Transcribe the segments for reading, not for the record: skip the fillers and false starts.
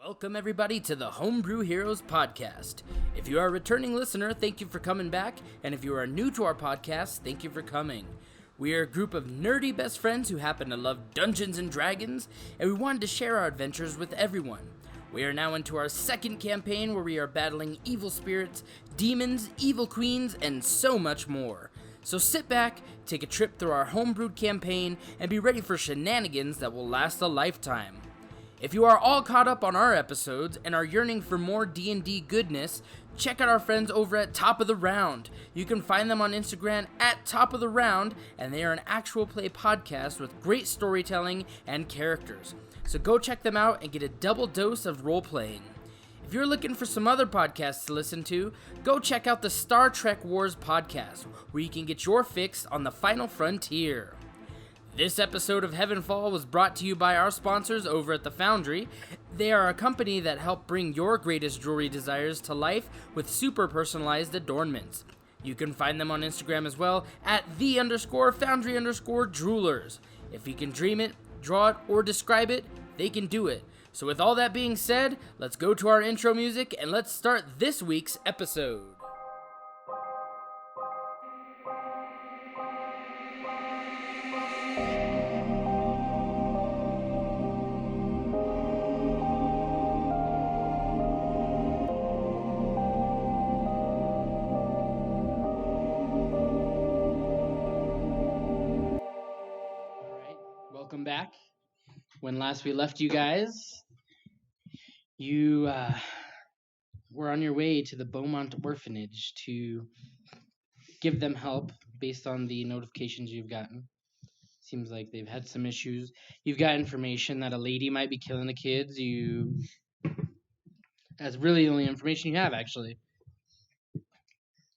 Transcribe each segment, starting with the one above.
Welcome, everybody, to the Homebrew Heroes podcast. If you are a returning listener, thank you for coming back. And if you are new to our podcast, thank you for coming. We are a group of nerdy best friends who happen to love Dungeons and Dragons, and we wanted to share our adventures with everyone. We are now into our second campaign where we are battling evil spirits, demons, evil queens, and so much more. So sit back, take a trip through our homebrewed campaign, and be ready for shenanigans that will last a lifetime. If you are all caught up on our episodes and are yearning for more D&D goodness, check out our friends over at Top of the Round. You can find them on Instagram at Top of the Round, and they are an actual play podcast with great storytelling and characters. So go check them out and get a double dose of role-playing. If you're looking for some other podcasts to listen to, go check out the Star Trek Wars podcast, where you can get your fix on the final frontier. This episode of HeavenFall was brought to you by our sponsors over at The Foundry. They are a company that help bring your greatest jewelry desires to life with super personalized adornments. You can find them on Instagram as well at @the_foundry_jewelers. If you can dream it, draw it, or describe it, they can do it. So with all that being said, let's go to our intro music and let's start this week's episode. Welcome back. When last we left you guys, you were on your way to the Beaumont orphanage to give them help based on the notifications you've gotten. Seems like they've had some issues. You've got information that a lady might be killing the kids. That's really the only information you have, actually.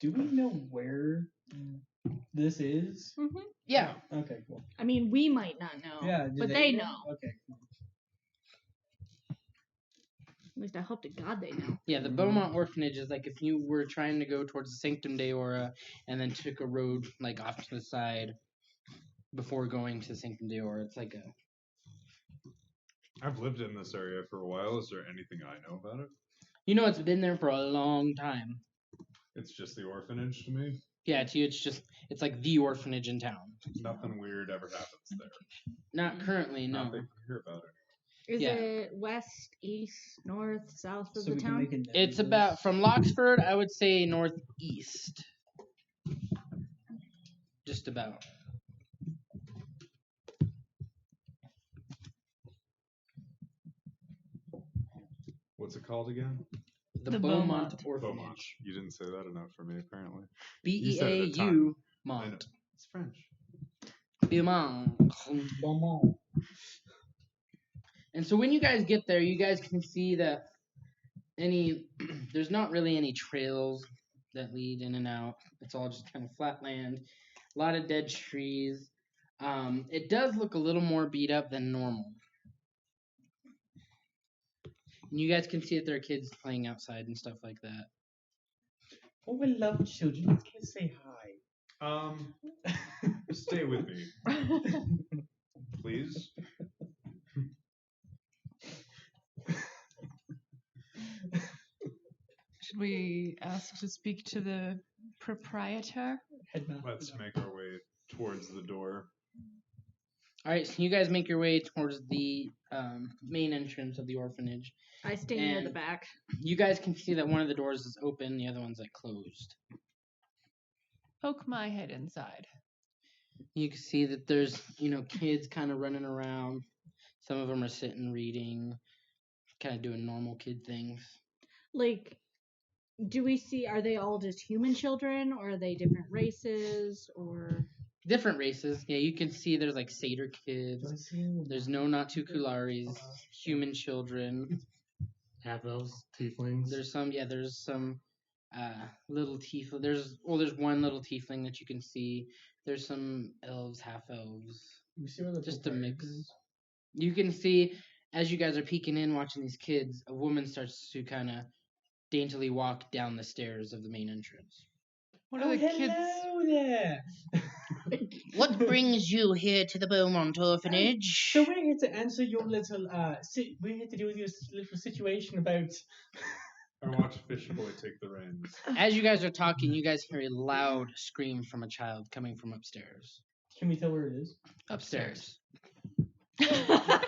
Do we know where this is? Mm-hmm. Yeah. Okay, cool. I mean, we might not know, but they know. Okay, cool. At least I hope to God they know. Yeah, the Beaumont orphanage is like if you were trying to go towards the Sanctum de Ora and then took a road like off to the side before going to Sanctum de Ora. It's like a... I've lived in this area for a while. Is there anything I know about it? You know, it's been there for a long time. It's just the orphanage to me. Yeah, to you, it's like the orphanage in town. Nothing weird ever happens there. Not currently, no. Not that you hear about it. Is Yeah. it west, east, north, south of So the we can town? make a note It's of about, this. from Loxford, I would say northeast. Just about. What's it called again? The The Beaumont Beaumont. orphanage. Beaumont. You didn't say that enough for me, apparently. B-E-A-U, I know. Mont. It's French. Beaumont. Beaumont. And so when you guys get there, you guys can see that there's not really any trails that lead in and out. It's all just kind of flat land, a lot of dead trees. It does look a little more beat up than normal. And you guys can see that there are kids playing outside and stuff like that. Oh, we love children. Let's kids say hi. Stay with me, please. Should we ask to speak to the proprietor? Let's make our way towards the door. All right, so you guys make your way towards the main entrance of the orphanage. I stay near the And- back. You guys can see that one of the doors is open, the other one's like closed. Poke my head inside. You can see that there's, kids kind of running around. Some of them are sitting reading, kind of doing normal kid things. Like, do we see, are they all just human children, or are they different races, or... Different races. Yeah, you can see there's like satyr kids. There's no Natu Kularis, human children. Half elves, tieflings. There's some little tiefling. There's one little tiefling that you can see. There's some elves, half elves. We see where the Just a mix. proprietor is? You can see as you guys are peeking in watching these kids, a woman starts to kind of daintily walk down the stairs of the main entrance. What are the kids? Hello there. What brings you here to the Beaumont orphanage? So we're here to answer your little we're here to deal with your little situation about. I watch Fish Boy take the reins. As you guys are talking, you guys hear a loud scream from a child coming from upstairs. Can we tell where it is? Upstairs. I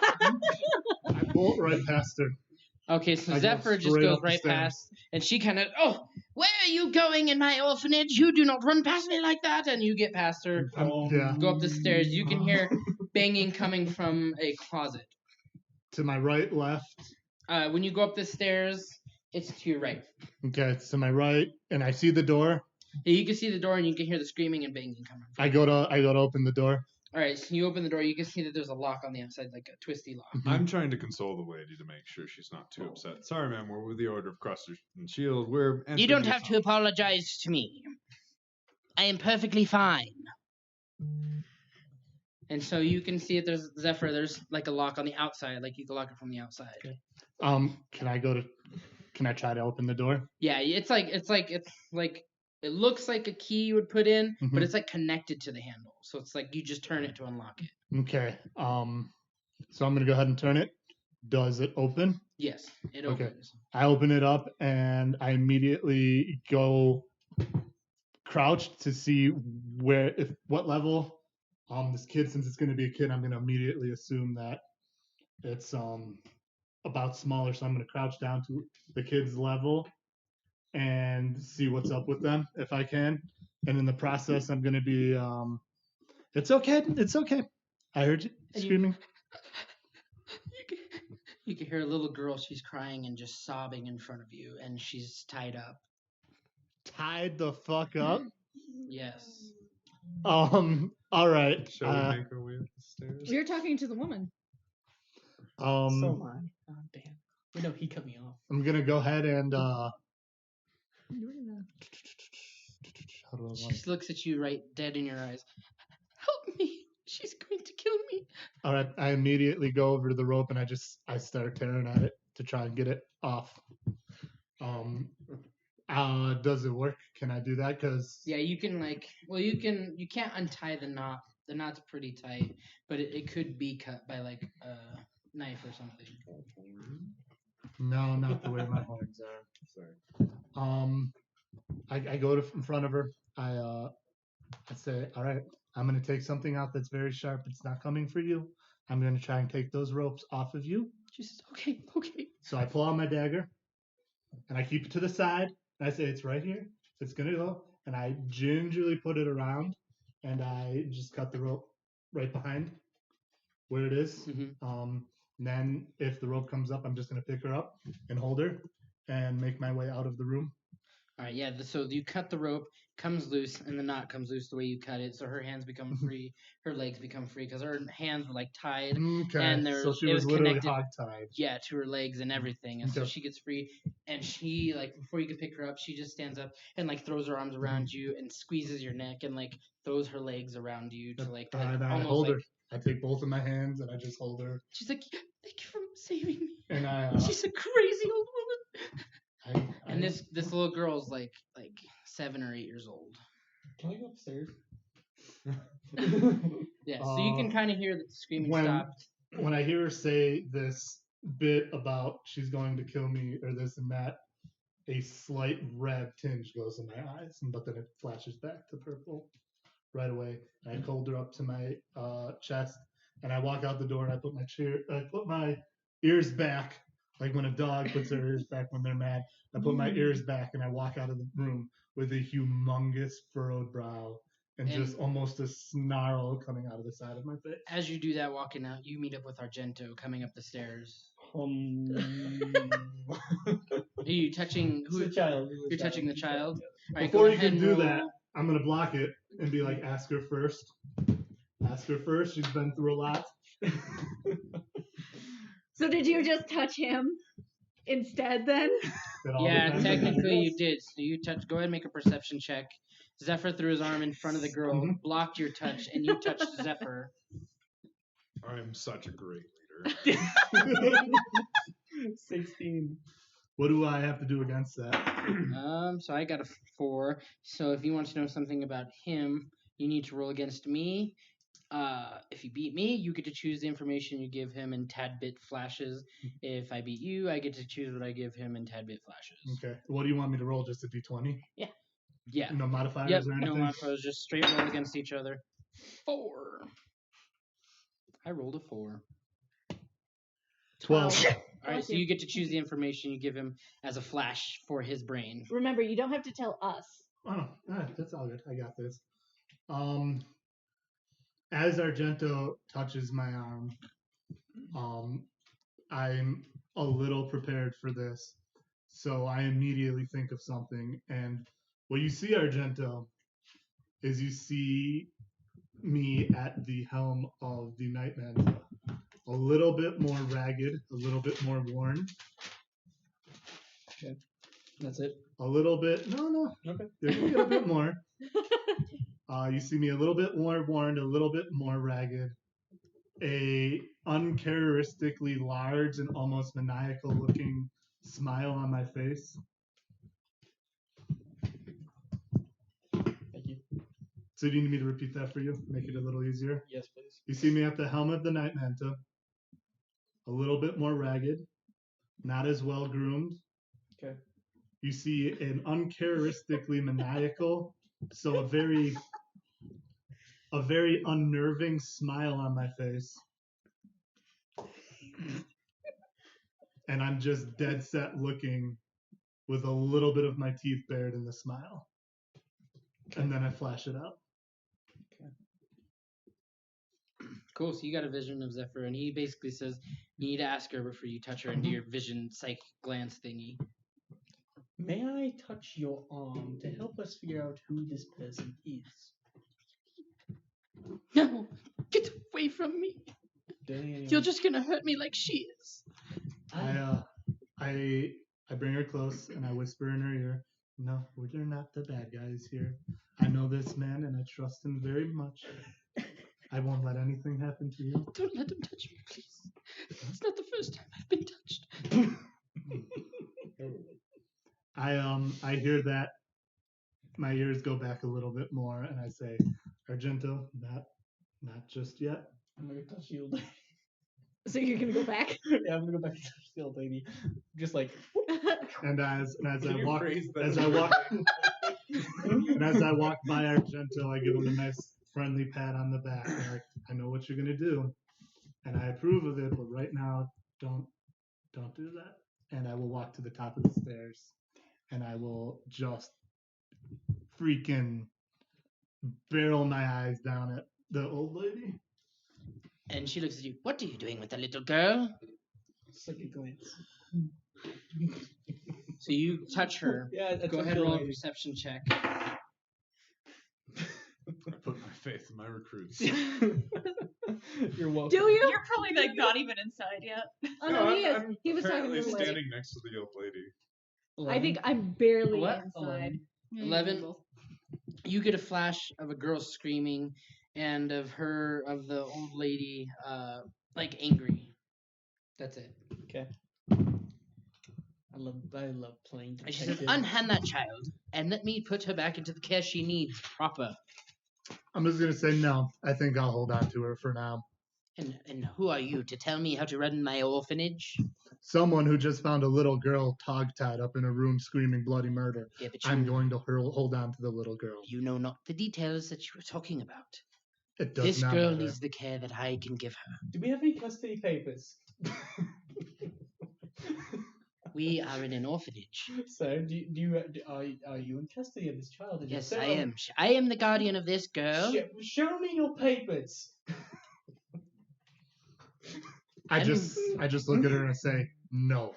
bolt right past her. Okay, so I go Zephyr just straight goes up the right stairs. past, and she kind of, oh, where are you going in my orphanage? You do not run past me like that. And you get past her, Yeah. go up the stairs. You can hear banging coming from a closet. To my right, left. When you go up the stairs, it's to your right. Okay, it's to my right, and I see the door. Yeah, you can see the door, and you can hear the screaming and banging coming. I go to open the door. All right, so you open the door. You can see that there's a lock on the outside, like a twisty lock. I'm trying to console the lady to make sure she's not too upset. Sorry, ma'am, we're with the Order of Cross and Shield. We're You don't have to apologize to me. I am perfectly fine. And so you can see that there's Zephyr. There's like a lock on the outside, like you can lock it from the outside. Okay. Can I try to open the door? Yeah, it's like it looks like a key you would put in, Mhm. but it's like connected to the handle. So it's like you just turn it to unlock it. Okay. So I'm gonna go ahead and turn it. Does it open? Yes, it Okay. opens. I open it up and I immediately go crouched to see what level this kid, since it's gonna be a kid, I'm gonna immediately assume that it's about smaller, so I'm gonna crouch down to the kid's level and see what's up with them if I can. And in the process, I'm gonna be it's okay. I heard you And screaming. You can hear a little girl. She's crying and just sobbing in front of you, and she's tied up. Tied the fuck up. Yes. All right. Shall we make our way up the stairs? You're talking to the woman. So am I. Oh, damn. You know, he cut me off. I'm gonna go ahead and You're how do I She want just looks at you right dead in your eyes. Help me! She's going to kill me. All right, I immediately go over to the rope and I start tearing at it to try and get it off. Does it work? Can I do that? Cause Yeah, you can you can't untie the knot. The knot's pretty tight, but it could be cut by like a knife or something. no, not the way my horns are. Sorry. I go in front of her. I say, all right, I'm gonna take something out that's very sharp. It's not coming for you. I'm gonna try and take those ropes off of you. She says, okay. So I pull out my dagger and I keep it to the side. And I say, it's right here. It's gonna go. And I gingerly put it around and I just cut the rope right behind where it is. Mhm. Then if the rope comes up, I'm just gonna pick her up and hold her and make my way out of the room. All right, yeah. So you cut the rope, comes loose, and the knot comes loose the way you cut it. So her hands become free, her legs become free because her hands were like tied. Okay. And So she it was was literally connected. hog-tied. Yeah, to her legs and everything, and so Okay. she gets free. And she like before you can pick her up, she just stands up and like throws her arms around you and squeezes your neck and like throws her legs around you to like And I almost hold like her. I take both of my hands and I just hold her. she's like, thank you for saving me. And I She's a crazy old woman. I- And this little girl's like 7 or 8 years old. Can I go upstairs? Yeah, so you can kind of hear that the screaming when- stopped. when I hear her say this bit about she's going to kill me or this and that, a slight red tinge goes in my eyes, but then it flashes back to purple right away. And I hold her up to my chest, and I walk out the door, and I put my ears back, like when a dog puts their ears back when they're mad. I put my ears back, and I walk out of the room with a humongous furrowed brow and just almost a snarl coming out of the side of my face. As you do that, walking out, you meet up with Argento coming up the stairs. Are you touching who? It's a child. You're touching the child. All right, Before go you ahead can and do roll- that, I'm gonna block it and be like, ask her first. Ask her first. She's been through a lot. So did you just touch him instead then? It all Yeah, depends on technically how you did. So you touch. Go ahead and make a perception check. Zephyr threw his arm in front of the girl, Mhm. blocked your touch, and you touched Zephyr. I'm such a great leader. 16. What do I have to do against that? So I got a 4. So if you want to know something about him, You need to roll against me. If you beat me, you get to choose the information you give him in tad-bit flashes. If I beat you, I get to choose what I give him in tad-bit flashes. Okay. What do you want me to roll? Just a d20? Yeah. No modifiers Yep, or anything? no modifiers, just straight roll against each other. 4. I rolled a 4. 12. All right, Bless so you. you get to choose the information you give him as a flash for his brain. Remember, you don't have to tell us. Oh, that's all good. I got this. As Argento touches my arm, I'm a little prepared for this. So I immediately think of something. And what you see, Argento, is you see me at the helm of the Night Manta. A little bit more ragged, a little bit more worn. Okay. That's it. A little bit. No. Okay. There's a bit more. You see me a little bit more worn, a little bit more ragged. A uncharacteristically large and almost maniacal looking smile on my face. Thank you. So do you need me to repeat that for you? Make it a little easier? Yes, please. You see me at the helm of the Night Manta. A little bit more ragged. Not as well groomed. Okay. You see an uncharacteristically maniacal, so a very unnerving smile on my face. And I'm just dead set looking with a little bit of my teeth bared in the smile. Okay. And then I flash it out. Cool, so you got a vision of Zephyr, and he basically says, you need to ask her before you touch her and do your vision psych glance thingy. May I touch your arm to help us figure out who this person is? No, get away from me. Damn. You're just gonna hurt me like she is. I bring her close and I whisper in her ear, "No, we're not the bad guys here. I know this man and I trust him very much. I won't let anything happen to you." Don't let him touch me, please. It's not the first time I've been touched. I hear that. My ears go back a little bit more and I say, "Argento, not just yet." I'm gonna touch the old lady. So you're gonna go back? Yeah, I'm gonna go back and touch the old lady. Just like. And as I Can you walk phrase that? as I walk by Argento, I give him a nice friendly pat on the back. Like, I know what you're gonna do, and I approve of it. But right now, don't do that. And I will walk to the top of the stairs, and I will just freaking barrel my eyes down at the old lady. And she looks at you. What are you doing with the little girl? Second glance. So you touch her. Yeah, Go ahead and roll a perception check. I put my faith in my recruits. You're welcome. Do you? You're probably like not even inside yet. Oh no, he is. I'm He was talking to apparently the lady. standing next to the old lady. I think I'm barely What? inside. 11. You get a flash of a girl screaming and of the old lady, like angry. That's it. Okay. I love playing And she detective. says, unhand that child and let me put her back into the care she needs proper. I'm just gonna say no. I think I'll hold on to her for now. And who are you to tell me how to run my orphanage? Someone who just found a little girl hog-tied up in a room screaming bloody murder. Yeah, but I'm going to hold on to the little girl. you know not the details that you were talking about. It does This not girl matter. needs the care that I can give her. Do we have any custody papers? We are in an orphanage. So, are you in custody of this child? And if Yes, so, I am. I am the guardian of this girl. Show me your papers. I just look at her and I say, no.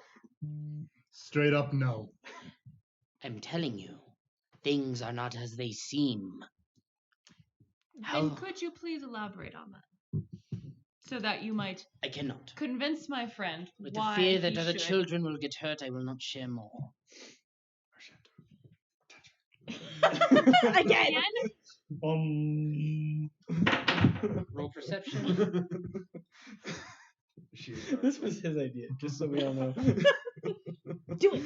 Straight up no. I'm telling you, things are not as they seem. Then could you please elaborate on that? So that you might I cannot. convince my friend With why the fear that he other should. children will get hurt, I will not share more. Again. Roll perception. This was his idea, just so we all know. Do it.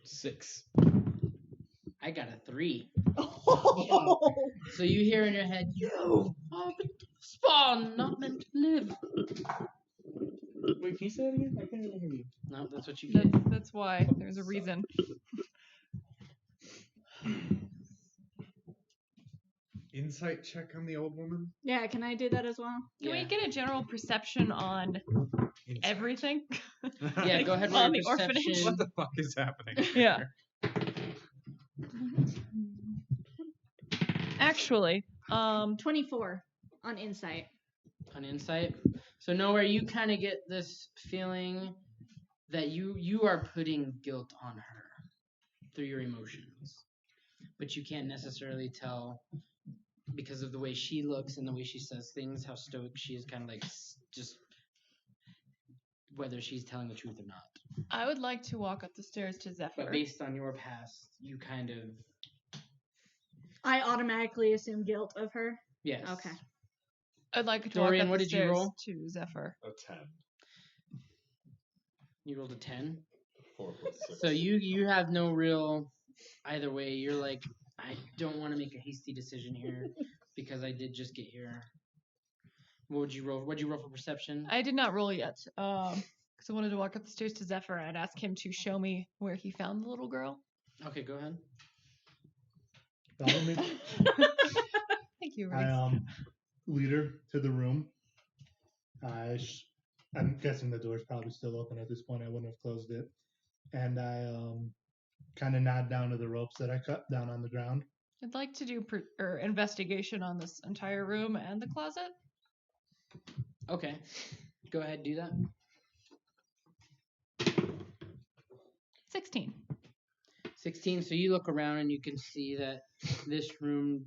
6. I got a 3. So you hear in your head, "You are but spawn, not meant to live." Wait, can you say that again? I can't really hear you. No, that's what you get. That's why. There's a reason. Insight check on the old woman. Yeah, can I do that as well? Can Yeah. we get a general perception on everything? Yeah, go ahead on with the your orphanage. perception. What the fuck is happening? Yeah. Actually, 24 on insight. On insight. So nowhere you kind of get this feeling that you are putting guilt on her through your emotions, but you can't necessarily tell because of the way she looks and the way she says things how stoic she is, kind of like just whether she's telling the truth or not. I would like to walk up the stairs to Zephyr. But based on your past, you kind of I automatically assume guilt of her. yes. Okay. I'd like to Dorian, walk up what the did you stairs roll? to Zephyr. A 10. You rolled a 10. 4 plus 6. So you have no real either way. You're like, I don't want to make a hasty decision here because I did just get here. What would you roll? What'd you roll for perception? I did not roll yet. Because I wanted to walk up the stairs to Zephyr and ask him to show me where he found the little girl. Okay, go ahead. Follow me. Thank you, I Reese. lead her to the room. I'm guessing the door's probably still open at this point. I wouldn't have closed it. And I kind of nod down to the ropes that I cut down on the ground. I'd like to do investigation on this entire room and the closet. Okay, go ahead, do that. 16. 16. So you look around and you can see that this room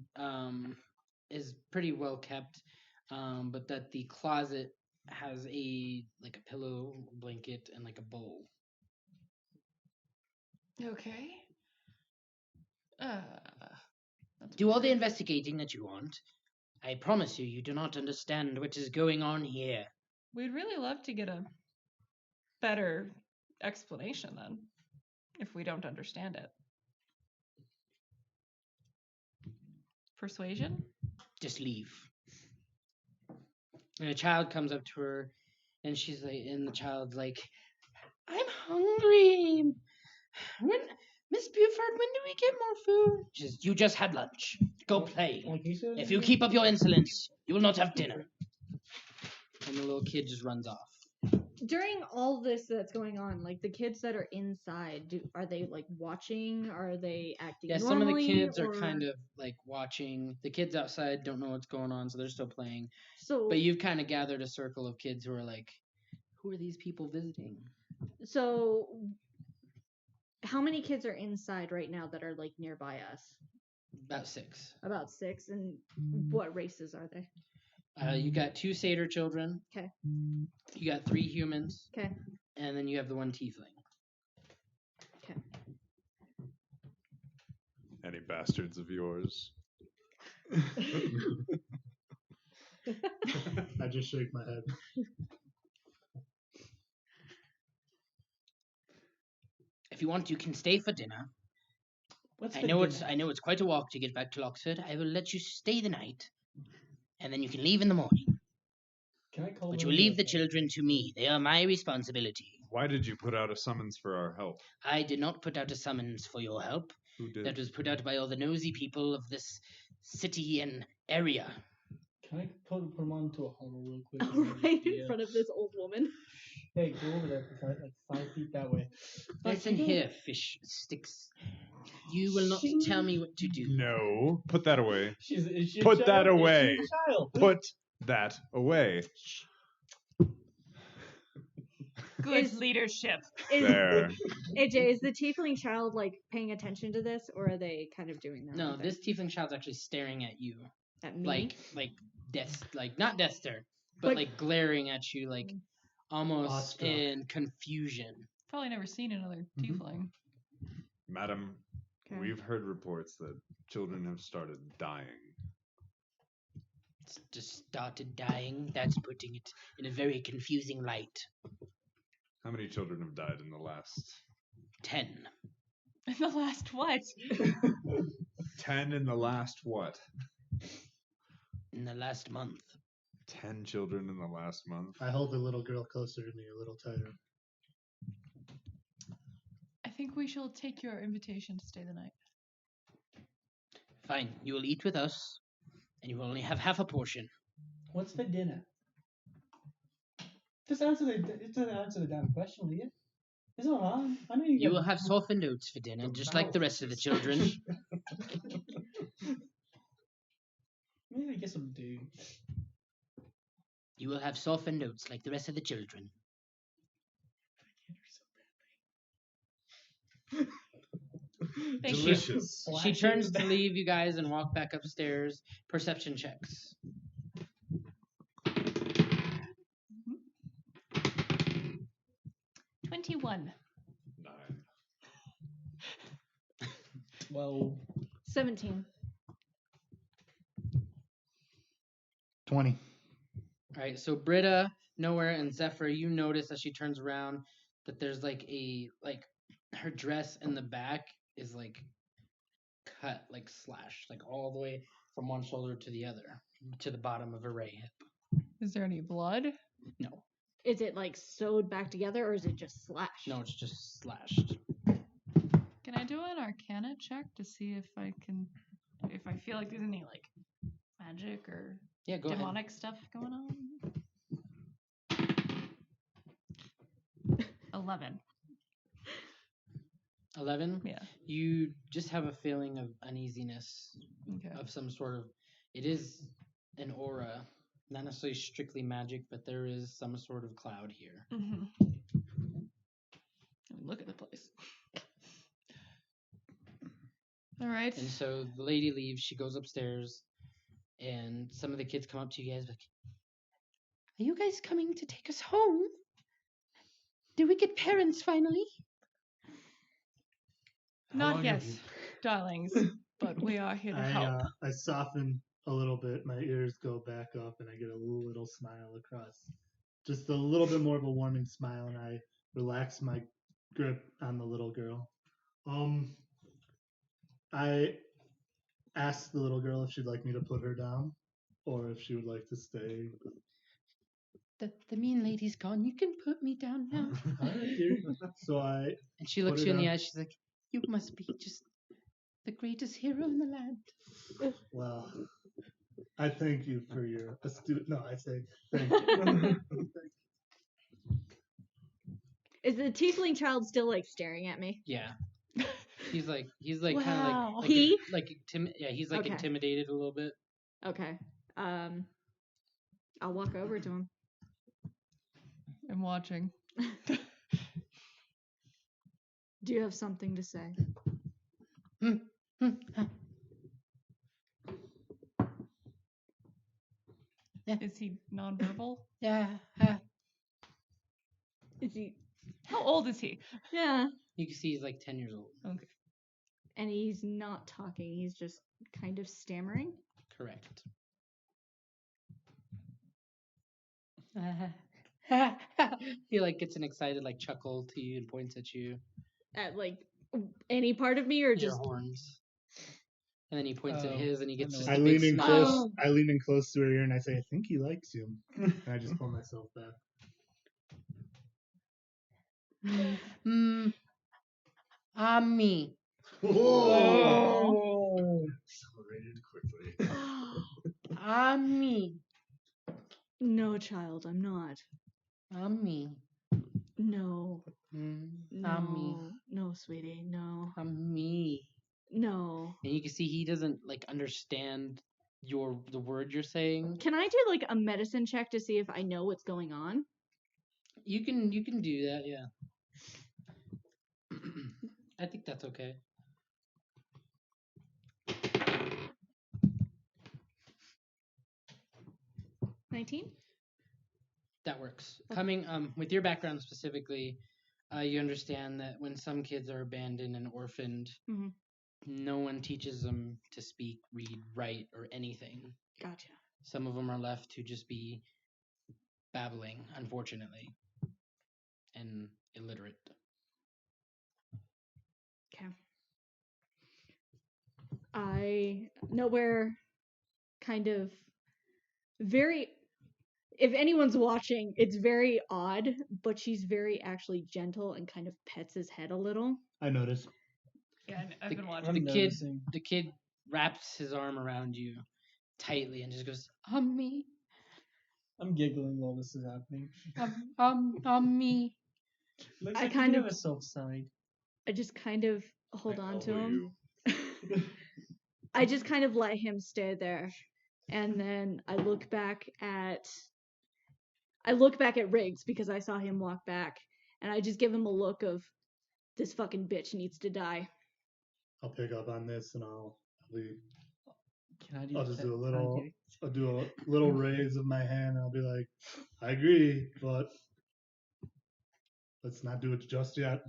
is pretty well kept, but that the closet has a pillow, blanket, and like a bowl. Okay. Do all the investigating that you want. I promise you, you do not understand what is going on here. We'd really love to get a better explanation then, if we don't understand it. Persuasion? Just leave. And a child comes up to her, and she's like, and the child's like, I'm hungry. Miss Buford, when do we get more food? She says, you just had lunch. Go play. If you keep up your insolence, you will not have dinner. And the little kid just runs off. During all this that's going on, like the kids that are inside, are they like watching? Are they acting Yeah, normally? some of the kids are or- kind of like watching. The kids outside don't know what's going on, so they're still playing. So, But you've kind of gathered a circle of kids who are like, who are these people visiting? so how many kids are inside right now that are like nearby us? About 6. About 6. And what races are they? You got 2 satyr children. Okay. You got 3 humans. Okay. And then you have the 1 tiefling. Okay. Any bastards of yours? I just shake my head. If you want, you can stay for dinner. I know it's quite a walk to get back to Loxford. I will let you stay the night, and then you can leave in the morning. Can I call But them you will leave the in? children to me. They are my responsibility. Why did you put out a summons for our help? I did not put out a summons for your help. Who did? That was put out by all the nosy people of this city and area. Can I put them onto a huddle real quick? Right in front of this old woman. Hey, go over there, like 5 feet that way. Listen here, fish sticks. You will not tell me what to do. No. Put that away. Is she a Put that child? Is away. she a child? Put that away. Good leadership. There. AJ, is the tiefling child like paying attention to this, or are they kind of doing that? No, this tiefling child's actually staring at you. At me. Like death, like not death stare, but like glaring at you, like almost Awestruck. in confusion. Probably never seen another tiefling. Madam, Okay. we've heard reports that children have started dying. It's just started dying. That's putting it in a very confusing light. How many children have died in the last 10. In the last what? 10 in the last what? In the last month. 10 children in the last month. I hold the little girl closer to me a little tighter. I think we shall take your invitation to stay the night. Fine, you will eat with us, and you will only have half a portion. What's for dinner? Just answer the damn question, will you? It's all right. I know You will have softened oats for dinner, just like the rest of the children. Maybe I guess I'll do. You will have softened oats like the rest of the children. Thank you. Delicious. She turns to leave you guys and walk back upstairs. Perception checks. 21. 9. 12. 17. 20. All right, so Britta, Nowhere, and Zephyr, you notice as she turns around that there's like her dress in the back is like cut, like slashed, like all the way from one shoulder to the other, to the bottom of her right hip. Is there any blood? No, Is it like sewed back together or is it just slashed? no, it's just slashed. Can I do an Arcana check to see if I feel like there's any like magic or Yeah, go ahead. demonic stuff going on? 11. 11? Yeah. You just have a feeling of uneasiness Okay. of some sort of. It is an aura, not necessarily strictly magic, but there is some sort of cloud here. Mm-hmm. Look at the place. All right. And so the lady leaves, she goes upstairs, and some of the kids come up to you guys like, "Are you guys coming to take us home? Do we get parents finally?" Not yet, darlings, but we are here to help. I soften a little bit. My ears go back up, and I get a little smile across. Just a little bit more of a warming smile, and I relax my grip on the little girl. I asked the little girl if she'd like me to put her down, or if she would like to stay. The mean lady's gone. You can put me down now. All right, dear. So I And she looks Put you her in the down. eye. She's like, "You must be just the greatest hero in the land." Well, I thank you for your astute. No, I say thank you. Is the tiefling child still like staring at me? Yeah. He's like kind of Wow. like He? he's like Okay. intimidated a little bit. Okay. I'll walk over to him. I'm watching. Do you have something to say? Is he nonverbal? Yeah. Is he? How old is he? Yeah. You can see he's like 10 years old. Okay. And he's not talking. He's just kind of stammering. Correct. He like gets an excited like chuckle to you and points at you. At like any part of me or Your just horns. And then he points at Oh, his and he I gets know just what a I big lean in smile. close. I lean in close to her ear and I say, "I think he likes you." And I just pull myself back. Me. Whoa! Accelerated quickly. Me. No, child, I'm not. Me. No. Me. No. No, sweetie. No. Me. No. And you can see he doesn't like understand the word you're saying. Can I do like a medicine check to see if I know what's going on? You can do that, yeah. I think that's okay. 19? That works. Okay. Coming with your background specifically, you understand that when some kids are abandoned and orphaned, Mhm. no one teaches them to speak, read, write, or anything. Gotcha. Some of them are left to just be babbling, unfortunately, and illiterate. Okay. I Nowhere kind of very. If anyone's watching, it's very odd, but she's very actually gentle and kind of pets his head a little. I noticed. Yeah, I've been watching. I'm noticing. The kid wraps his arm around you tightly and just goes, me. I'm giggling while this is happening. Me. Looks I like kind you of- have a soft side. I just kind of hold on to him. You. I just kind of let him stay there, and then I look back at Riggs because I saw him walk back, and I just give him a look of this fucking bitch needs to die. I'll pick up on this and I'll Can I just do a can I little. do- I'll do a little raise of my hand and I'll be like, I agree, but let's not do it just yet.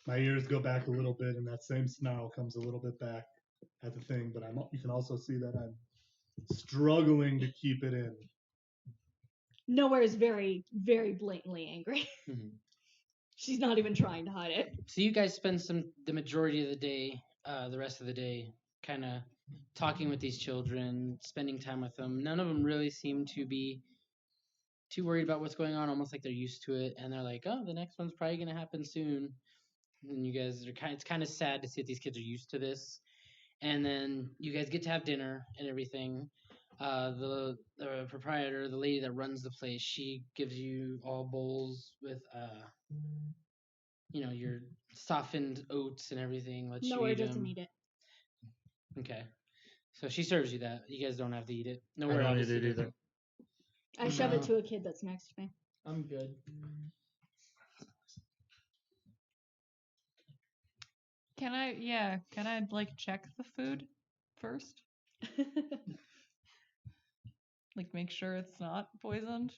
My ears go back a little bit and that same snarl comes a little bit back at the thing, but you can also see that I'm struggling to keep it in. Nowhere is very, very blatantly angry. Mhm. She's not even trying to hide it. So you guys spend the majority of the day, the rest of the day, kind of talking with these children, spending time with them. None of them really seem to be too worried about what's going on, almost like they're used to it, and they're like, "Oh, the next one's probably gonna happen soon." And you guys are it's kind of sad to see that these kids are used to this. And then you guys get to have dinner and everything. The proprietor, the lady that runs the place, she gives you all bowls with your softened oats and everything. Lets Nowhere you eat doesn't them. eat it. Okay, so she serves you that. You guys don't have to eat it. I Nowhere don't eat obviously it either. doesn't. I shove it No. to a kid that's next to me. I'm good. Can I like check the food first? Like make sure it's not poisoned?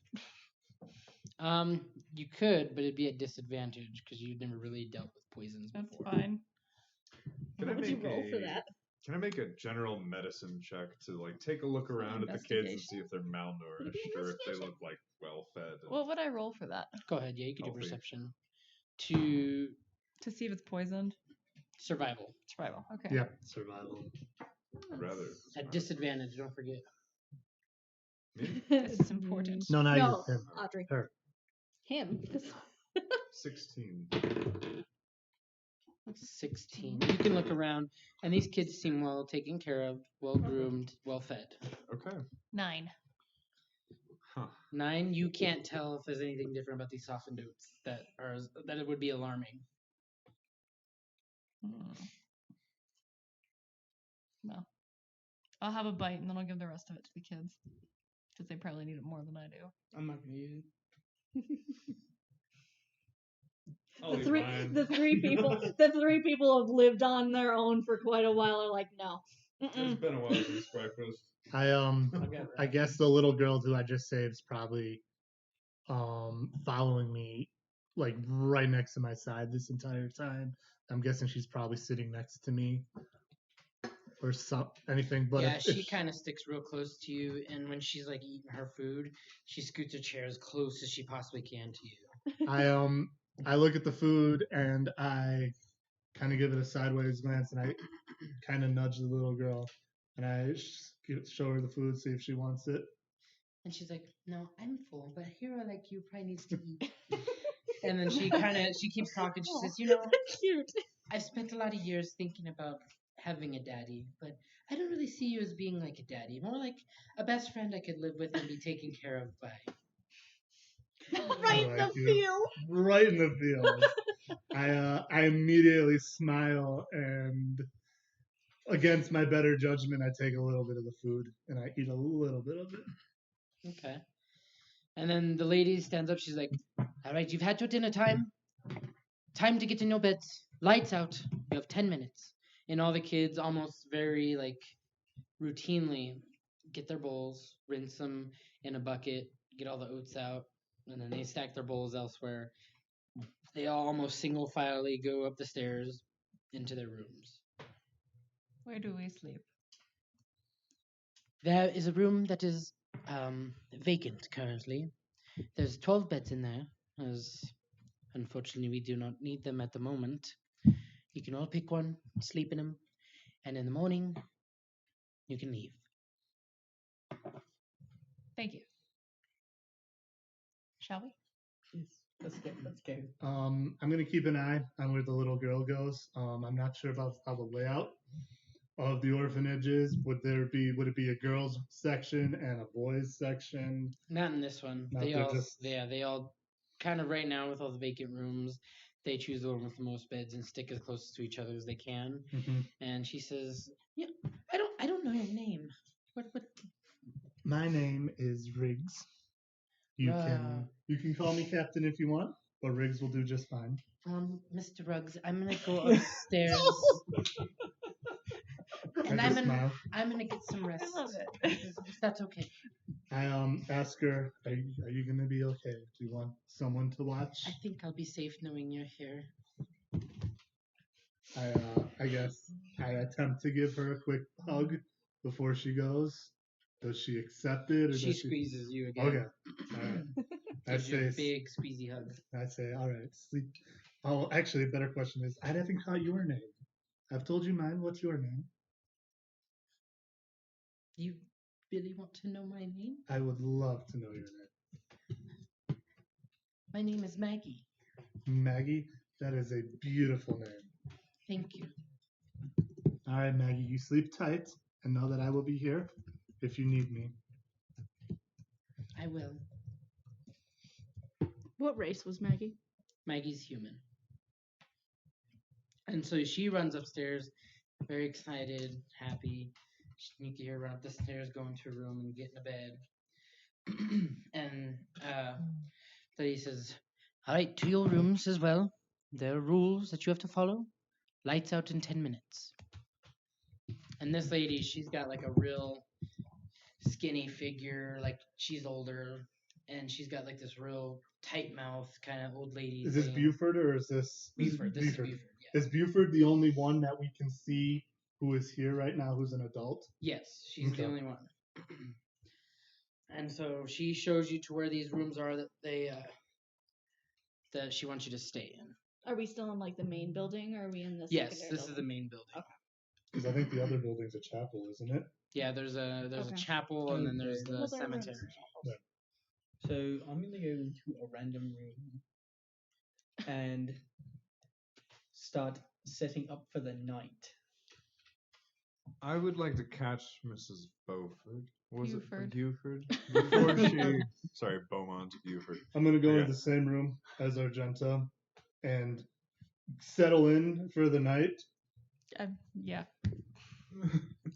You could, but it'd be at disadvantage because you've never really dealt with poisons That's before. fine. Can What I would you make roll for a- that? Can I make a general medicine check to like take a look around at the kids and Investigation. see if they're malnourished or if they look like well fed? What would I roll for that? Go ahead, yeah, you could do Healthy. perception to To see if it's poisoned? survival Survival. Okay. Yeah, survival. Rather at disadvantage. Don't forget. It's important. No, not No, you. Him. Audrey. Her. Him. 16. 16. You can look around, and these kids seem well taken care of, well groomed, well fed. Okay. 9. Huh. 9. You can't tell if there's anything different about these softened oats that it would be alarming. No. I'll have a bite and then I'll give the rest of it to the kids. Because they probably need it more than I do. I'm not gonna eat I'll The eat three, mine. the three people have lived on their own for quite a while. Are like, no. It's been a while since breakfast. I guess the little girl who I just saved is probably following me like right next to my side this entire time. I'm guessing she's probably sitting next to me or anything. But yeah, if she kind of sticks real close to you, and when she's like eating her food, she scoots her chair as close as she possibly can to you. I look at the food and I kind of give it a sideways glance and I kind of nudge the little girl and I show her the food, see if she wants it. And she's like, "No, I'm full, but a hero like you probably needs to eat." And then she keeps talking. She says, Cute. I've spent a lot of years thinking about having a daddy, but I don't really see you as being like a daddy. More like a best friend I could live with and be taken care of by. Right in the Like you. field. Right in the field. I immediately smile and against my better judgment, I take a little bit of the food and I eat a little bit of it. Okay. And then the lady stands up. She's like, "All right, you've had your dinner time. Time to get in your beds. Lights out. You have 10 minutes." And all the kids almost very like routinely get their bowls, rinse them in a bucket, get all the oats out, and then they stack their bowls elsewhere. They all almost single filely go up the stairs into their rooms. Where do we sleep? There is a room that is vacant currently. There's 12 beds in there, as unfortunately we do not need them at the moment. You can all pick one, sleep in them, and in the morning, you can leave. Thank you. Shall we? Yes. Let's go. Let's go. I'm gonna keep an eye on where the little girl goes. I'm not sure about how the layout of the orphanage is. Would it be a girls section and a boys section? Not in this one. No, They they're all, just- they all kind of right now with all the vacant rooms. They choose the one with the most beds and stick as close to each other as they can. Mhm. And she says, "Yeah, I don't know your name. What? My name is Riggs. You can call me Captain if you want, but Riggs will do just fine. Mr. Ruggs, I'm gonna go upstairs and I just smile. I'm gonna get some rest. I love it. If that's okay. I ask her, are you gonna be okay? Do you want someone to watch? I think I'll be safe knowing you're here. I guess I attempt to give her a quick hug before she goes. Does she accept it? Or She does she... squeezes you again. Okay. All right. I Gives you a say, big squeezy hug. I say, all right, sleep. Oh, actually, a better question is, I haven't caught your name. I've told you mine. What's your name? You really want to know my name? I would love to know your name. My name is Maggie. Maggie, that is a beautiful name. Thank you. All right, Maggie, you sleep tight and know that I will be here if you need me. I will. What race was Maggie? Maggie's human. And so she runs upstairs, very excited, happy. You can hear her run up the stairs, go into her room, and get into bed. And the lady says, "All right, to your rooms as well. There are rules that you have to follow. Lights out in 10 minutes." And this lady, she's got like a real skinny figure, like she's older, and she's got like this real tight mouth kind of old lady. Is this thing. Buford or is this Buford? This is Buford. Yeah. Is Buford the only one that we can see who is here right now who's an adult? Yes, she's the Okay. only one. And so she shows you to where these rooms are that she wants you to stay in. Are we still in like the main building, or are we in the Yes, secondary this is the building? main building. Okay. Because I think the other building's a chapel, isn't it? Yeah, there's a Okay. chapel and then there's Okay. the Well, there are rooms. cemetery. So I'm gonna go into a random room and start setting up for the night. I would like to catch Mrs. Beaufort. Was Buford. it Buford? Before she... Sorry, Beaumont Buford. I'm going to go Yeah. into the same room as Argenta and settle in for the night. Yeah.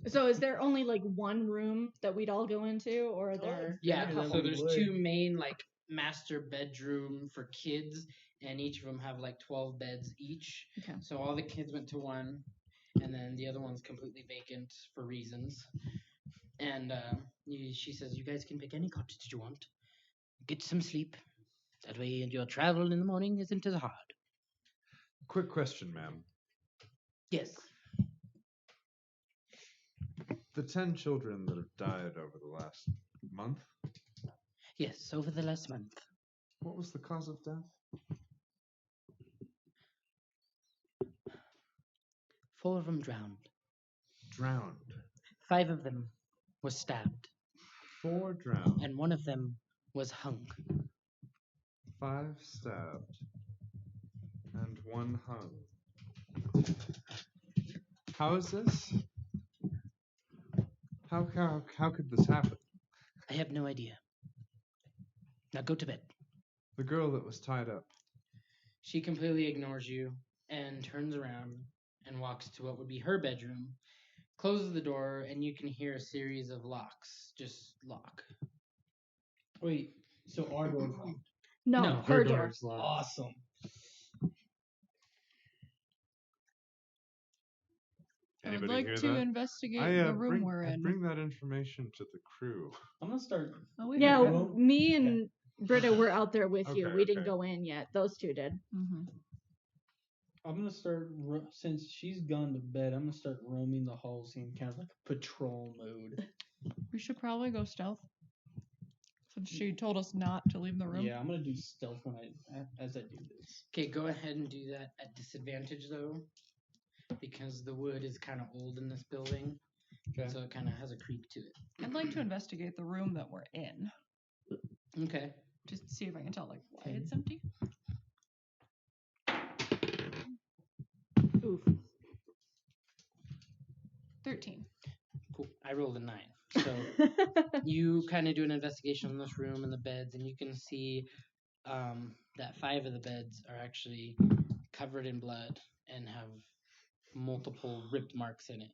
So is there only like one room that we'd all go into, or are there? Yeah, Yeah, so that there's would two main like master bedroom for kids, and each of them have like 12 beds each. Okay. So all the kids went to one, and then the other one's completely vacant for reasons. And she says, "You guys can pick any cottage you want. Get some sleep. That way your travel in the morning isn't as hard." Quick question, ma'am. Yes. The 10 children that have died over the last month, Yes, over the last month. what was the cause of death? 4 of them drowned. Drowned. 5 of them were stabbed. 4 drowned. And 1 of them was hung. 5 stabbed. And 1 hung. How is this? How could this happen? I have no idea. Now go to bed. The girl that was tied up. She completely ignores you and turns around and walks to what would be her bedroom, closes the door, and you can hear a series of locks just lock. Wait, so our door's locked. No, No, her door. door's locked. Awesome. I would Anybody like hear to that? investigate I the room we're in. bring that information to the crew. I'm gonna start. Oh, we Yeah, heard Well, me and Britta were out there with you. Okay, We didn't okay. go in yet. Those two did. Mm-hmm. I'm gonna start since she's gone to bed. I'm gonna start roaming the halls in kind of like patrol mode. We should probably go stealth. Since she told us not to leave the room. Yeah, I'm gonna do stealth as I do this. Okay, go ahead and do that at disadvantage though, because the wood is kind of old in this building, Okay. So it kind of has a creak to it. I'd like to investigate the room that we're in. Okay. Just to see if I can tell like why it's empty. Oof. 13. Cool. I rolled a 9. So you kind of do an investigation in this room and the beds, and you can see that 5 of the beds are actually covered in blood and have multiple ripped marks in it.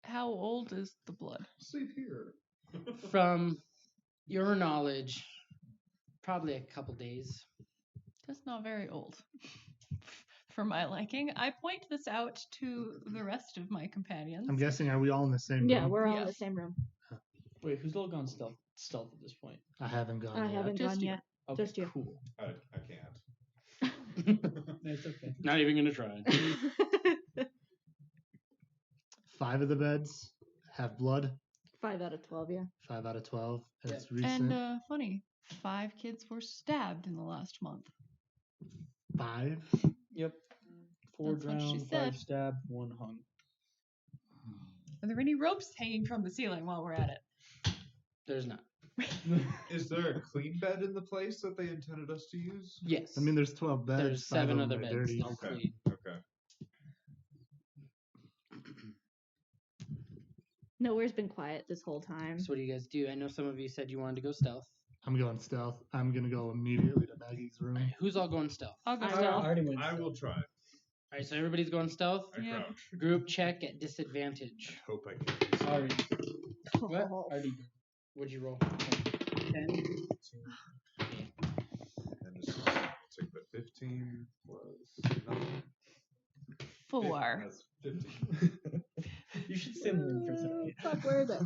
How old is the blood? Sleep here. From your knowledge, probably a couple days. That's not very old. For my liking, I point this out to the rest of my companions. I'm guessing, are we all in the same Yeah, room? we're all in the Yes. same room. Wait, who's all gone stealth at this point? I haven't gone I yet. haven't Just gone you. yet. Okay, Just you. cool. I can't. No, it's okay. Not even gonna try. 5 of the beds have blood. 5 out of 12, yeah. 5 out of 12. And Yep. it's recent. And funny, 5 kids were stabbed in the last month. 5. Yep. 4 That's what she drowned, 5 said. stabbed, 1 hung. Are there any ropes hanging from the ceiling while we're at it? There's not. Is there a clean bed in the place that they intended us to use? Yes. I mean, there's 12 beds. there's 5 7 of them other are beds dirty. still Okay. clean. Okay. Nowhere's been quiet this whole time. So what do you guys do? I know some of you said you wanted to go stealth. I'm going stealth. I'm going to go immediately to Maggie's room. Who's all going stealth? I'll go I I stealth. already went I stealth. will try. All right, so everybody's going stealth. I Yeah. crouch. Group check at disadvantage. Hope I can. Already, What? already. What'd you roll? 10. Okay. And this is take the 15 plus 9. 4. That's 15. You should stay in the room for tonight. Fuck, where is it?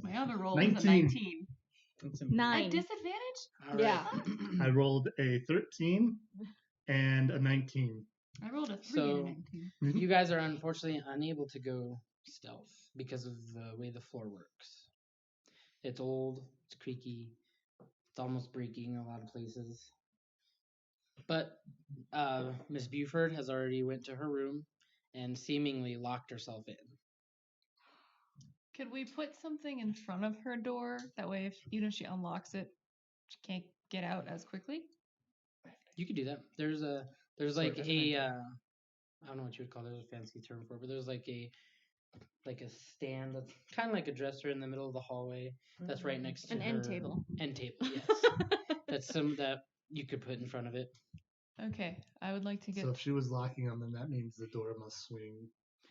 My other roll was a 19. 19. That's 9. At disadvantage? All right. Yeah. I rolled a 13 and a 19. I rolled a 3 So- and a 19. You guys are unfortunately unable to go stealth because of the way the floor works. It's old, it's creaky, it's almost breaking in a lot of places. But Miss Buford has already went to her room and seemingly locked herself in. Could we put something in front of her door? That way, if even if she unlocks it, she can't get out as quickly. You could do that. There's Sorry, like doesn't a it- I don't know what you would call it. There's a fancy term for it, but there's like a stand that's kind of like a dresser in the middle of the hallway that's right next to An her end table. End table, yes. That's some that you could put in front of it. Okay, I would like to get. So if she was locking them, then that means the door must swing.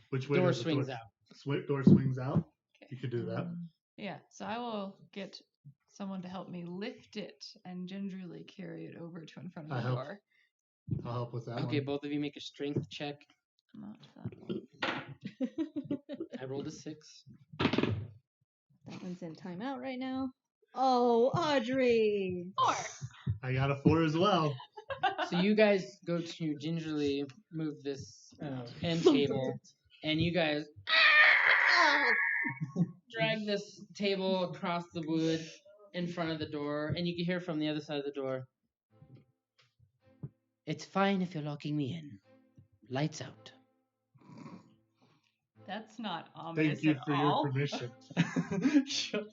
Which way Door does the swings out. Door swings out. Okay. You could do that. Yeah, so I will get someone to help me lift it and gingerly carry it over to in front of I the help. door. I'll help with that Okay, one. both of you make a strength check. Not that one. I rolled a 6. That one's in timeout right now. Oh, Audrey! 4. I got a 4 as well. So you guys go to gingerly move this Oh. end table, and you guys drag this table across the wood in front of the door, and you can hear from the other side of the door. It's fine if you're locking me in. Lights out. That's not ominous Thank you at for all. your permission. Shut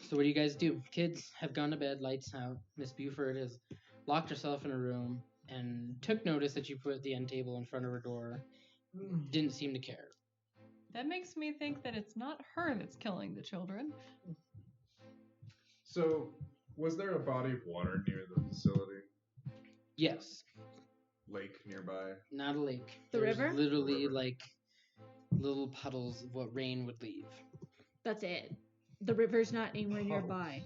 So what do you guys do? Kids have gone to bed, lights out. Miss Buford has locked herself in a room and took notice that you put the end table in front of her door. Didn't seem to care. That makes me think that it's not her that's killing the children. So, was there a body of water near the facility? Yes, Lake nearby? not a lake. The There's river? literally River. like little puddles of what rain would leave. That's it. The river's not anywhere Oh. nearby.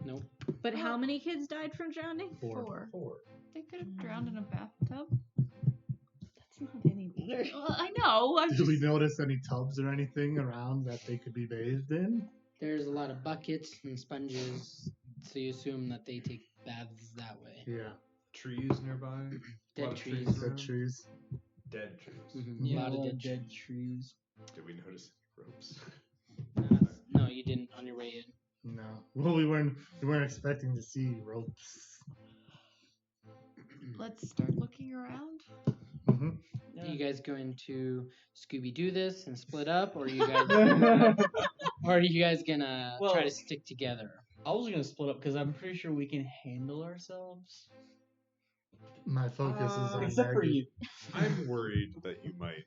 Nope. But how many kids died from drowning? 4. 4. They could have drowned in a bathtub. That's not any better. Well, I know. I'm Did just... we notice any tubs or anything around that they could be bathed in? There's a lot of buckets and sponges, so you assume that they take baths that way. Yeah. Trees nearby? Dead Lot of trees. Dead around? trees. Dead trees. Mhm, Yeah, a lot of dead dead trees. trees. Did we notice any ropes? No, you didn't on your way in. No. Well, we weren't expecting to see ropes. let's start looking around. Mm-hmm. Are you guys going to Scooby-Doo this and split up, or are you guys, or are you guys gonna try to stick together? I was gonna split up because I'm pretty sure we can handle ourselves. My focus is on Except for Maggie. you. I'm worried that you might.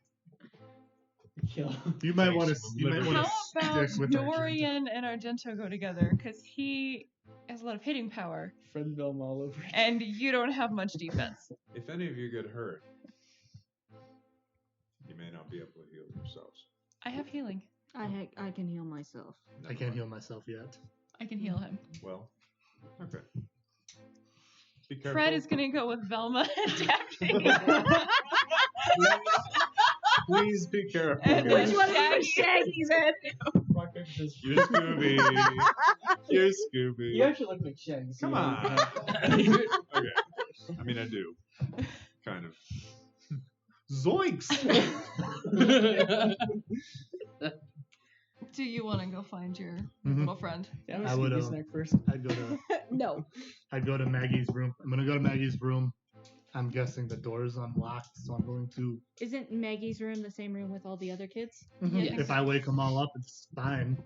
Kill. You might want to. Some You might want How to about stick with Dorian and Argento go together? Because he has a lot of hitting power, Friend Velma all over again. and you don't have much defense. If any of you get hurt, you may not be able to heal yourselves. I have healing. I can heal myself. I can't heal myself yet. I can heal him. Well, okay. Be careful. Fred is gonna go with Velma and Daphne. Please be careful. And guys. which one is Shaggy's in? Rock, paper, scissors. You're Scooby. You're Scooby. You actually look like Shaggy. so Come you on. know. Okay. I mean, I do. Kind of. Zoinks! Do you want to go find your Mhm. little friend? Can I I would, would snack first. I'd go to. No. I'd go to Maggie's room. I'm gonna go to Maggie's room. I'm guessing the door is unlocked, so I'm going to. Isn't Maggie's room the same room with all the other kids? Yeah. If I wake them all up, it's fine.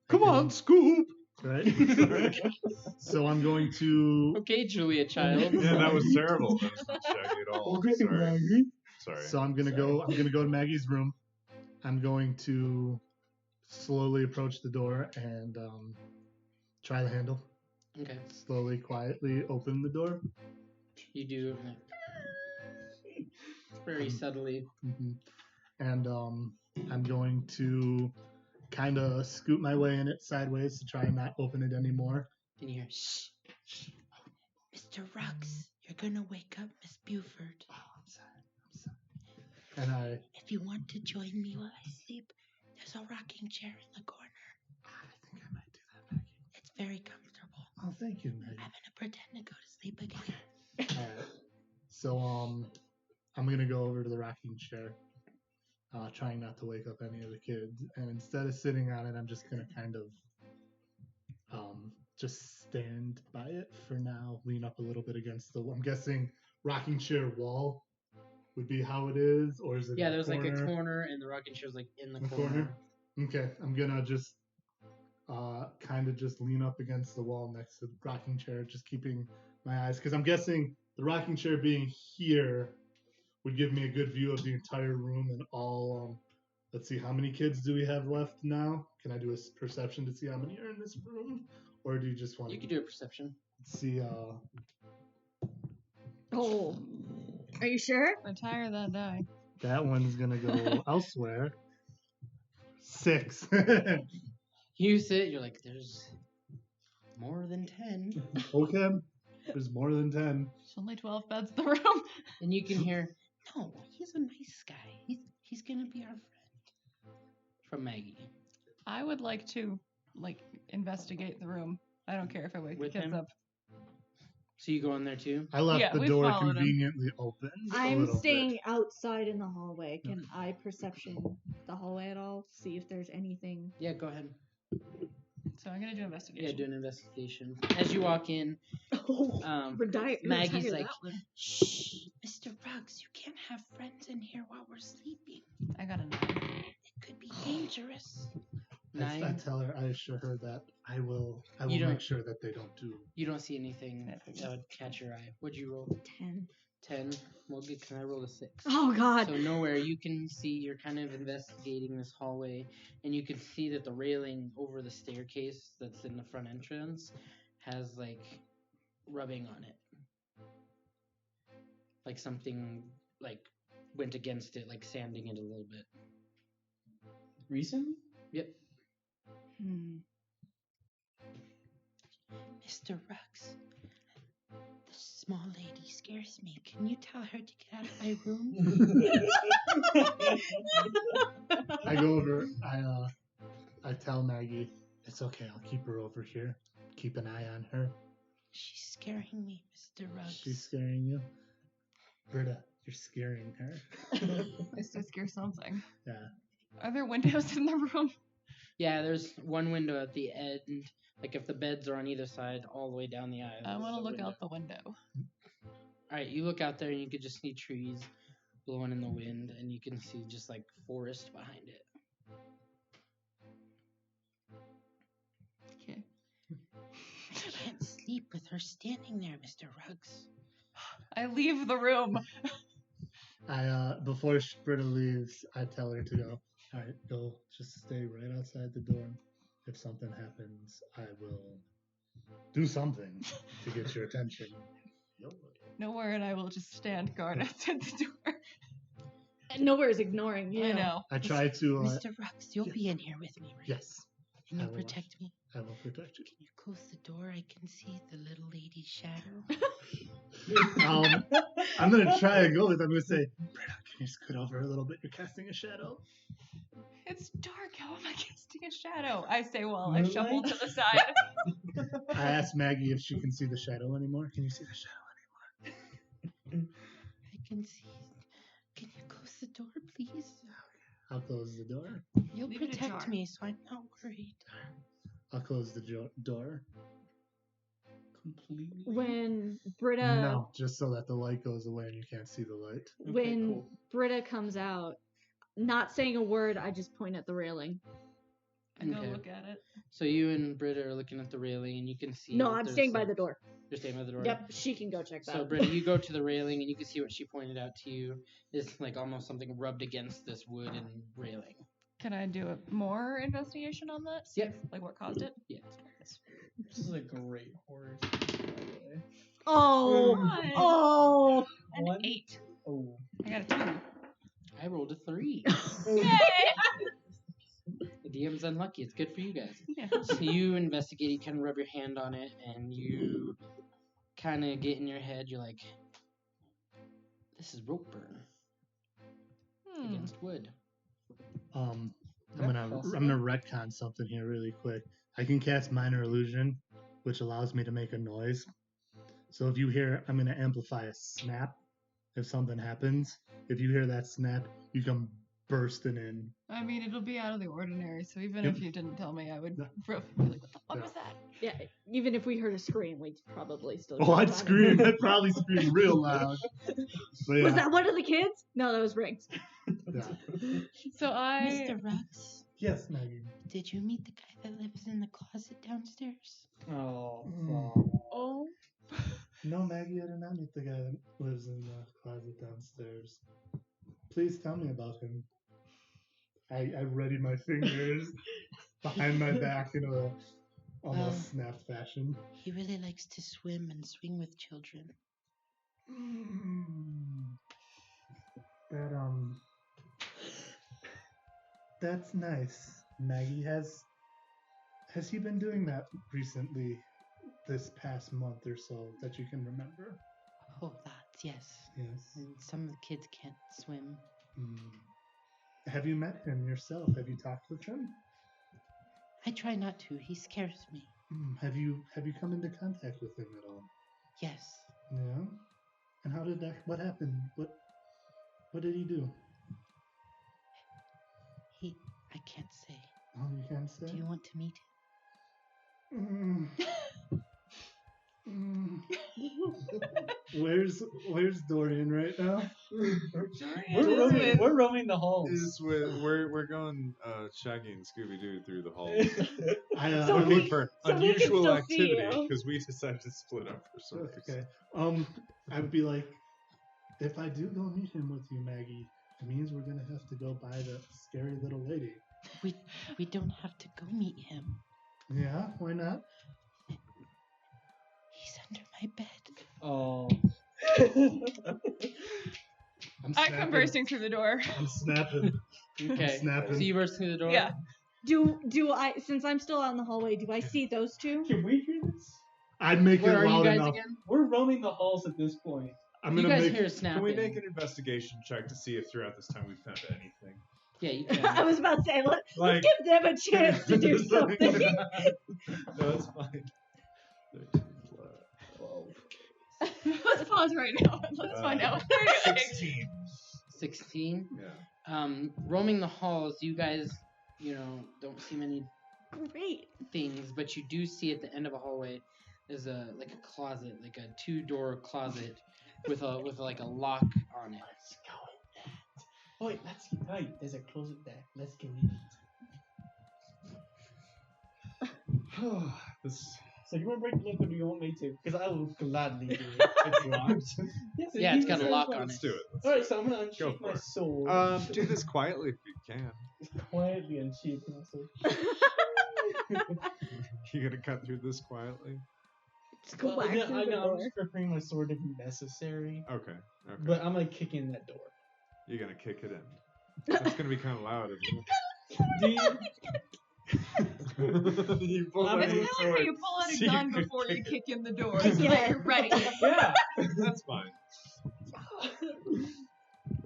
Come on, Scoop! Right? So I'm going to. Okay, Julia Child. Yeah, that was terrible. That was not Shaggy at all. Sorry. Sorry. So I'm gonna go. I'm gonna go to Maggie's room. I'm going to slowly approach the door and try the handle. Okay, Slowly, quietly open the door. you do. Very subtly. hmm And I'm going to kind of scoot my way in it sideways to try and not open it anymore. Can you hear? Shh. Mr. Rux, you're gonna wake up Miss Buford. Oh, I'm sorry. I'm sorry. And I If you want to join me while I sleep, there's a rocking chair in the corner. think I might do that, Maggie. It's very comfortable. Oh, thank you, Maggie. I'm gonna pretend to go to sleep again. Alright. So I'm gonna go over to the rocking chair, trying not to wake up any of the kids. And instead of sitting on it, I'm just gonna kind of just stand by it for now, lean up a little bit against the. I'm guessing rocking chair wall would be how it is, or is it? Yeah, in a there's like a corner? corner, and the rocking chair's like in the In the corner. Okay, I'm gonna just kind of just lean up against the wall next to the rocking chair, just keeping my eyes, because I'm guessing the rocking chair being here would give me a good view of the entire room and all. Let's see, how many kids do we have left now? Can I do a perception to see how many are in this room, or do you just want You to could do a perception. see? Oh. Are you sure? Retire that die. That one's gonna go elsewhere. 6. You sit, you're like, there's more than 10. Okay, there's more than 10. There's only 12 beds in the room. And you can hear, no, he's a nice guy. He's gonna be our friend. From Maggie. I would like to, investigate the room. I don't care if I wake With the kids him? up. So you go in there too? I left Yeah, the we door followed him. conveniently open. a I'm little bit. staying outside in the hallway. Can I perception the hallway at all? See if there's anything. Yeah, go ahead. So I'm gonna do investigation. Yeah, do an investigation. As you walk in, Maggie's like, shh, Mr. Ruggs, you can't have friends in here while we're sleeping. I got a 9. It could be dangerous. I 9. tell her, I assure her that I will You don't- make sure that they don't do. You don't see anything that would catch your eye. What'd you roll? 10. 10. Well, good, can I roll a 6? Oh God. So nowhere you can see, you're kind of investigating this hallway, and you can see that the railing over the staircase that's in the front entrance has rubbing on it. Like something went against it, like sanding it a little bit. Recently? Yep. Mr. Rux, the small lady scares me. Can you tell her to get out of my room? I go over. I tell Maggie, it's okay. I'll keep her over here. Keep an eye on her. She's scaring me, Mr. Rux. She's scaring you, Britta. You're scaring her. It's to scare something. Yeah. Are there windows in the room? Yeah, there's one window at the end. Like if the beds are on either side, all the way down the aisle. I is want to the look window. out the window. Alright, you look out there and you can just see trees blowing in the wind, and you can see just like forest behind it. Okay. I can't sleep with her standing there, Mr. Ruggs. I leave the room. Before Britta leaves, I tell her to go. All right, go. Just stay right outside the door. If something happens, I will do something to get your attention. Nowhere, and I will just stand guard outside the door. Nowhere is ignoring you. I know. I try to. Mr. Ruggs, you'll be in here with me, right? Yes, And I you'll will. protect me. I will protect you. Can you close the door? I can see the little lady's shadow. I'm gonna try and go with. I'm gonna say, Britta, can you scoot over a little bit? You're casting a shadow. It's dark. How am I casting a shadow? I say while I shuffle Moonlight? to the side. I asked Maggie if she can see the shadow anymore. Can you see the shadow anymore? I can see. Can you close the door, please? I'll close the door. You'll Leave it protect ajar. me, so I'm not worried. I'll close the door. Completely. When Britta No, just so that the light goes away and you can't see the light. when cool. Britta comes out, not saying a word, I just point at the railing. I go Okay. look at it. So you and Britta are looking at the railing, and you can see. No, that I'm there's staying by a- the door. You're staying by the door. Yep, she can go check that. So Britta, you go to the railing, and you can see what she pointed out to you is like almost something rubbed against this wooden railing. Can I do more investigation on that? See Yep. if, like what caused it? Yeah. This is a great horror story, by the way. Oh, One. oh, An One? 8. Oh. I got a 2. I rolled a 3. Yay! The DM's unlucky. It's good for you guys. Yeah. So you investigate, you kind of rub your hand on it, and you kind of get in your head, you're like, this is rope burn Hmm. against wood. I'm that gonna possible? retcon something here really quick. I can cast minor illusion, which allows me to make a noise. So if you hear, I'm gonna amplify a snap. If something happens, if you hear that snap, you come bursting in. I mean, it'll be out of the ordinary, so even Yep. if you didn't tell me, I would Yeah. be like, what the fuck Yeah. was that? yeah. Even if we heard a scream, we'd probably still. Oh, jump I'd on it. scream. I'd probably scream real loud. But yeah, Was that one of the kids? No, that was Riggs. yeah. So I. Mr. Ruggs, Yes, Maggie. did you meet the guy that lives in the closet downstairs? Oh, Mm. fuck. Oh. No, Maggie, I did not meet the guy that lives in the closet downstairs. Please tell me about him. I ready my fingers behind my back in a almost snapped fashion. He really likes to swim and swing with children. That that's nice. Maggie, has he been doing that recently, this past month or so, that you can remember? Oh, that, yes. Yes. And some of the kids can't swim. Mm. Have you met him yourself? Have you talked with him? I try not to. He scares me. Have you come into contact with him at all? Yes. Yeah. And how did that? What happened? What did he do? I can't say. Oh, you can't say. Do you want to meet Mm. Mm. Where's Dorian right now? We're roaming the halls. Is we're going Shaggy and Scooby Doo through the halls. So We're we- looking for so we can unusual still see activity you. because we decided to split up for some reason. Okay. I would be like, if I do go meet him with you, Maggie, it means we're gonna have to go by the scary little lady. We don't have to go meet him. Yeah, why not? He's under my bed. Oh. I'm I snapping. come bursting through the door. I'm snapping. Okay. snapping. So you burst through the door? Yeah. Do I? Since I'm still out in the hallway, do I see those two? Can we hear this? I'd make Where it are you loud guys enough. again? We're roaming the halls at this point. I'm You gonna guys make. hear snapping. Can we make an investigation check to see if throughout this time we found anything? Yeah, you I can. was about to say, let's Like, give them a chance to do something. no, it's fine. 13 plus 12. Let's pause right now. Let's find out what they're doing. 16. 16. Yeah. Roaming the halls, you guys, don't see many Great. things, but you do see at the end of a hallway there's a closet, like a 2-door closet with like a lock on it. Let's go in that. Oh, wait, there's a closet there. Let's go in it. This. So you want to break the lock or do you want me to? Because I will gladly do it. It's locked. Yes, Yeah, it's got a sounds lock like- on it. Let's do it. Let's Alright, do so I'm gonna Go unsheath for my it. sword. Do this quietly if you can. Quietly unsheath my sword. You gonna cut through this quietly? Just go Well, back yeah, through I the know, I'm door. just preparing my sword if necessary. Okay. Okay. But I'm gonna kick in that door. You're gonna kick it in. That's gonna be kind of loud, isn't Do you, it? You pull I'm out I your feel sword, like you pull out so a gun you can before you kick kick in the door. I So get that it. you're ready. yeah. That's fine.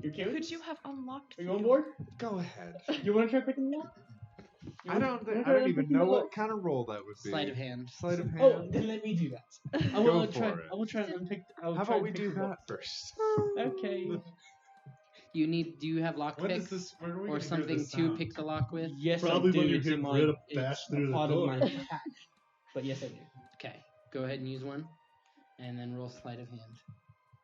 You okay with Could this? you have unlocked Are the you on door? board? Go ahead. You want to try picking the lock? I don't even know what kind of roll that would be. Sleight of hand. Sleight of hand. Oh, then let me do that. I Go will try. for it. I will try and unpick. I will How try about and we pick do the that lock. first? Okay. Do you have lock What is picks this? What are we or gonna do something this to sound? pick the lock with? Yes, Probably I do. when you It's get in my, rid of it's bash a through the part door. of my pack. But yes, I do. Okay, go ahead and use one, and then roll sleight of hand.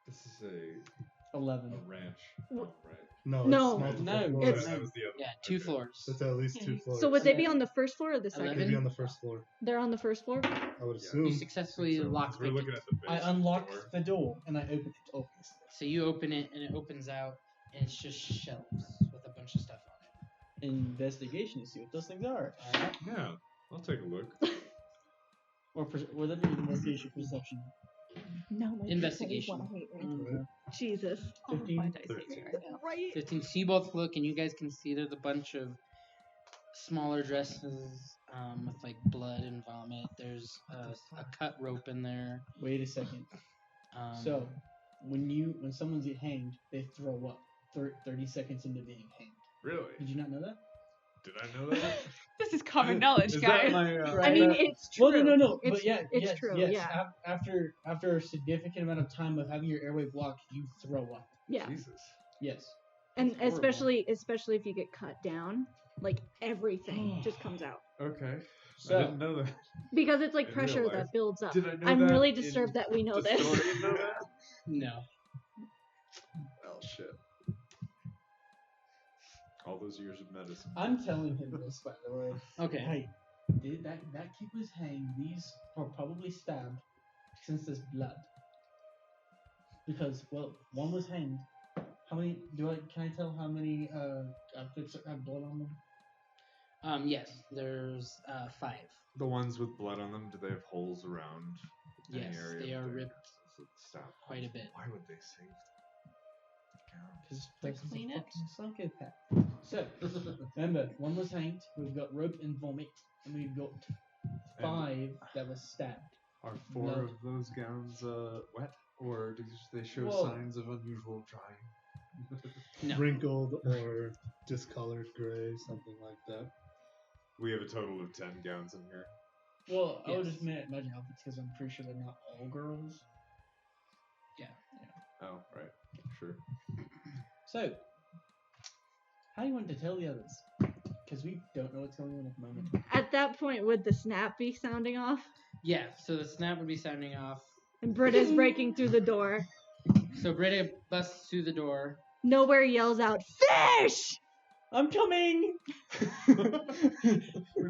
This is a 11. ranch. W- Oh, right. No, No. it's multiple No, floors. it's- that was the other Yeah, one. 2 Okay. floors. It's at least 2 floors. So would they be on the first floor or the second? 11? They'd be on the first floor. They're on the first floor. I would Yeah. assume. You successfully So, lock we're picked looking it. at the base I of the unlock door. the door and I open it, obviously. So you open it, and it opens out, and it's just shelves with a bunch of stuff on Investigation to see what those things are. it. All right. Yeah, I'll take a look. Or would that be investigation perception? No, my Investigation. D20s wanna hate me. Mm, Jesus. Oh, my 15, dice hate me 13. right now. Right. 15. So you both look, and you guys can see there's a bunch of smaller dresses with like blood and vomit. There's a cut rope in there. Wait a second. Um, So, when someone's hanged, they throw up 30 seconds into being hanged. Really? Did you not know that? Did I know that? This is common knowledge, Is guys. that my? I mean, it's true. Well, no. It's, But yeah, it's yes, true. yes. Yeah. After a significant amount of time of having your airway blocked, you throw up. Yeah. Jesus. Yes. And That's especially if you get cut down, like everything just comes out Okay. I So, didn't know that. because it's like In real pressure life. that builds up. Did I know I'm that really in disturbed that we know the this. story? You know that? no. Oh shit. All those years of medicine. I'm telling him this, by the way. Okay. Hey, that kid was hanged. These are probably stabbed since there's blood. Because, well, one was hanged. How many, can I tell how many outfits have blood on them? Yes. There's 5. The ones with blood on them, do they have holes around any Yes, area? they of are their- ripped so stop. quite a bit. Why would they save them? Because They person's clean a it? fucking psychopath. So, remember, one was hanged, we've got rope and vomit, and we've got 5 that was stabbed. Are 4 Blood. of those gowns wet, or do they show Well- signs of unusual drying? No. Wrinkled or discolored gray, something like that. We have a total of 10 gowns in here. Well, I would Yes. just imagine outfits because I'm pretty sure they're not all girls. Oh, right. Sure. So, how do you want to tell the others? Because we don't know what's going on at the moment. At that point, would the snap be sounding off? Yeah. So the snap would be sounding off. And Britta's breaking through the door. So Britta busts through the door. Nowhere yells out, "Fish!" I'm coming! We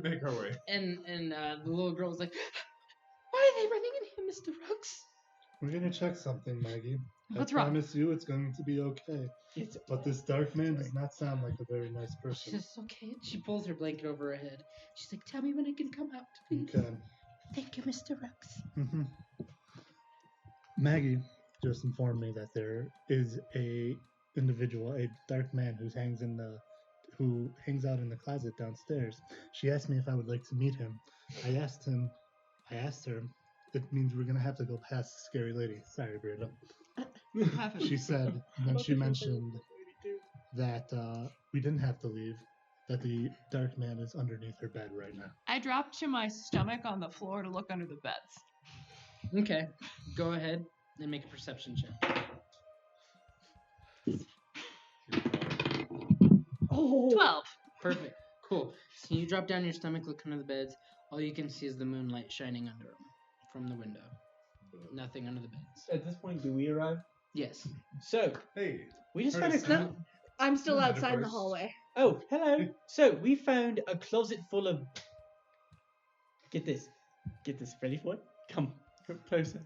make our way. And the little girl was like, "Why are they running in here, Mr. Rooks?" We're gonna check something, Maggie. What's I wrong? promise you it's going to be okay. It's But this dark man does not sound like a very nice She person. says, "Okay." She pulls her blanket over her head. She's like, "Tell me when I can come out, please." Okay. Thank you, Mr. Rooks. hmm Maggie just informed me that there is a individual, a dark man who hangs out in the closet downstairs. She asked me if I would like to meet him. I asked her, it means we're gonna have to go past the scary lady. Sorry, Britta. She said, and then she mentioned that we didn't have to leave, that the dark man is underneath her bed right now. I dropped to my stomach on the floor to look under the beds. Okay, go ahead and make a perception check. Oh. 12. Perfect. Cool. So you drop down your stomach, look under the beds. All you can see is the moonlight shining under them from the window. Nothing under the beds. At this point, do we arrive? Yes. So Hey, we just heard found of a. sound? I'm still Yeah, outside in the metaphors. hallway. Oh, hello. So we found a closet full of. Get this. Ready for it? Come closer.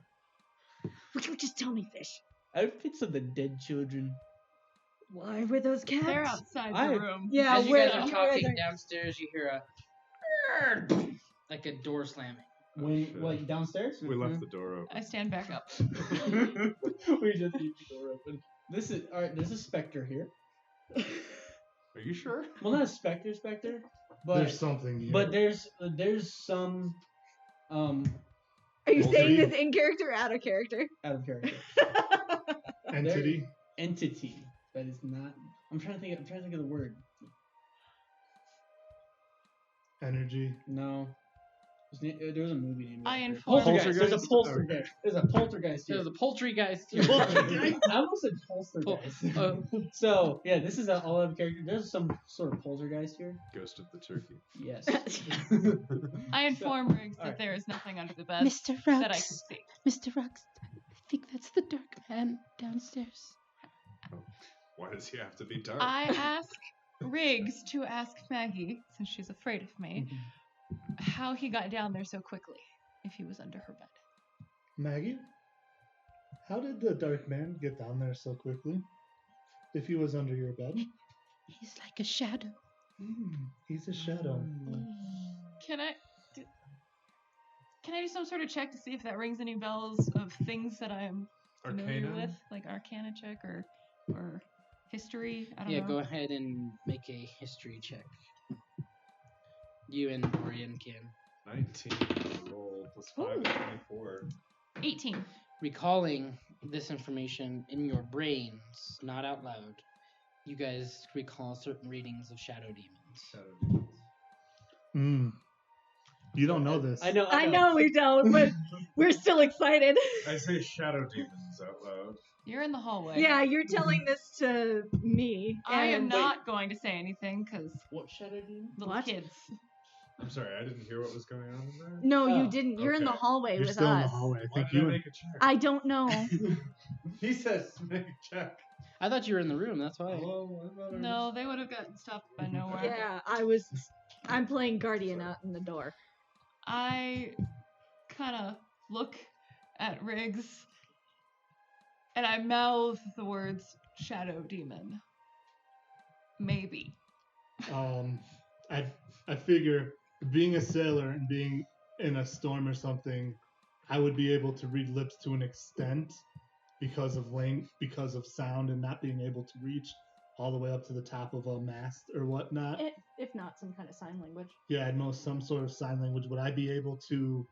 Would you just tell me, Fish? Outfits of the dead children. Why were those cats? They're outside I- the room. Yeah, As you where guys are where talking they- downstairs, you hear a like a door slamming. When shit. what downstairs? We left the door open. I stand back up. We just leave the door open. This is alright. There's a specter here. Are you sure? Well, not a specter, but There's something here. but there's some Are you Well, saying they- this in character or out of character? out of character entity. entity that is not. I'm trying to think of the word. Energy. No. There was a movie named I after it. inform- Poltergeist. There's a Poltergeist? poltergeist. There's a poltergeist here. There's a poltergeist here. Poltergeist. I almost said poltergeist. Oh. So yeah, this is all out of character. There's some sort of poltergeist here. Ghost of the turkey. Yes. I inform Riggs that alright. there is nothing under the bed Mr. that I can Ruggs. see. Mr. Ruggs, I think that's the dark man downstairs. Why does he have to be dark? I ask Riggs to ask Maggie, since she's afraid of me, how he got down there so quickly, if he was under her bed. Maggie? How did the dark man get down there so quickly? If he was under your bed? He's like a shadow. He's a shadow. Can I do some sort of check to see if that rings any bells of things that I am familiar Arcana? with, like Arcana check or history? I don't Yeah, know. go ahead and make a history check. You and Dorian can. 19 roll plus 5 is 24. 18. Recalling this information in your brains, not out loud, you guys recall certain readings of shadow demons. Shadow demons. You don't know this. I know. I know we don't, but we're still excited. I say shadow demons out loud. You're in the hallway. Yeah, you're telling this to me. I am and- not going to say anything because What shadow demon? little What? kids. I'm sorry, I didn't hear what was going on in there. No, Oh, you didn't. You're in the okay. hallway You're with still in the us. hallway. I Why think did I you. make a check? I don't know. He says to make a check. I thought you were in the room, that's why. Oh, I thought I No, they would have gotten stopped by nowhere. Yeah, I'm playing Guardian out in the door. I kind of look at Riggs and I mouth the words shadow demon. Maybe. I figure being a sailor and being in a storm or something, I would be able to read lips to an extent because of sound and not being able to reach all the way up to the top of a mast or whatnot. If not, some kind of sign language. Yeah, I'd know some sort of sign language. Would I be able to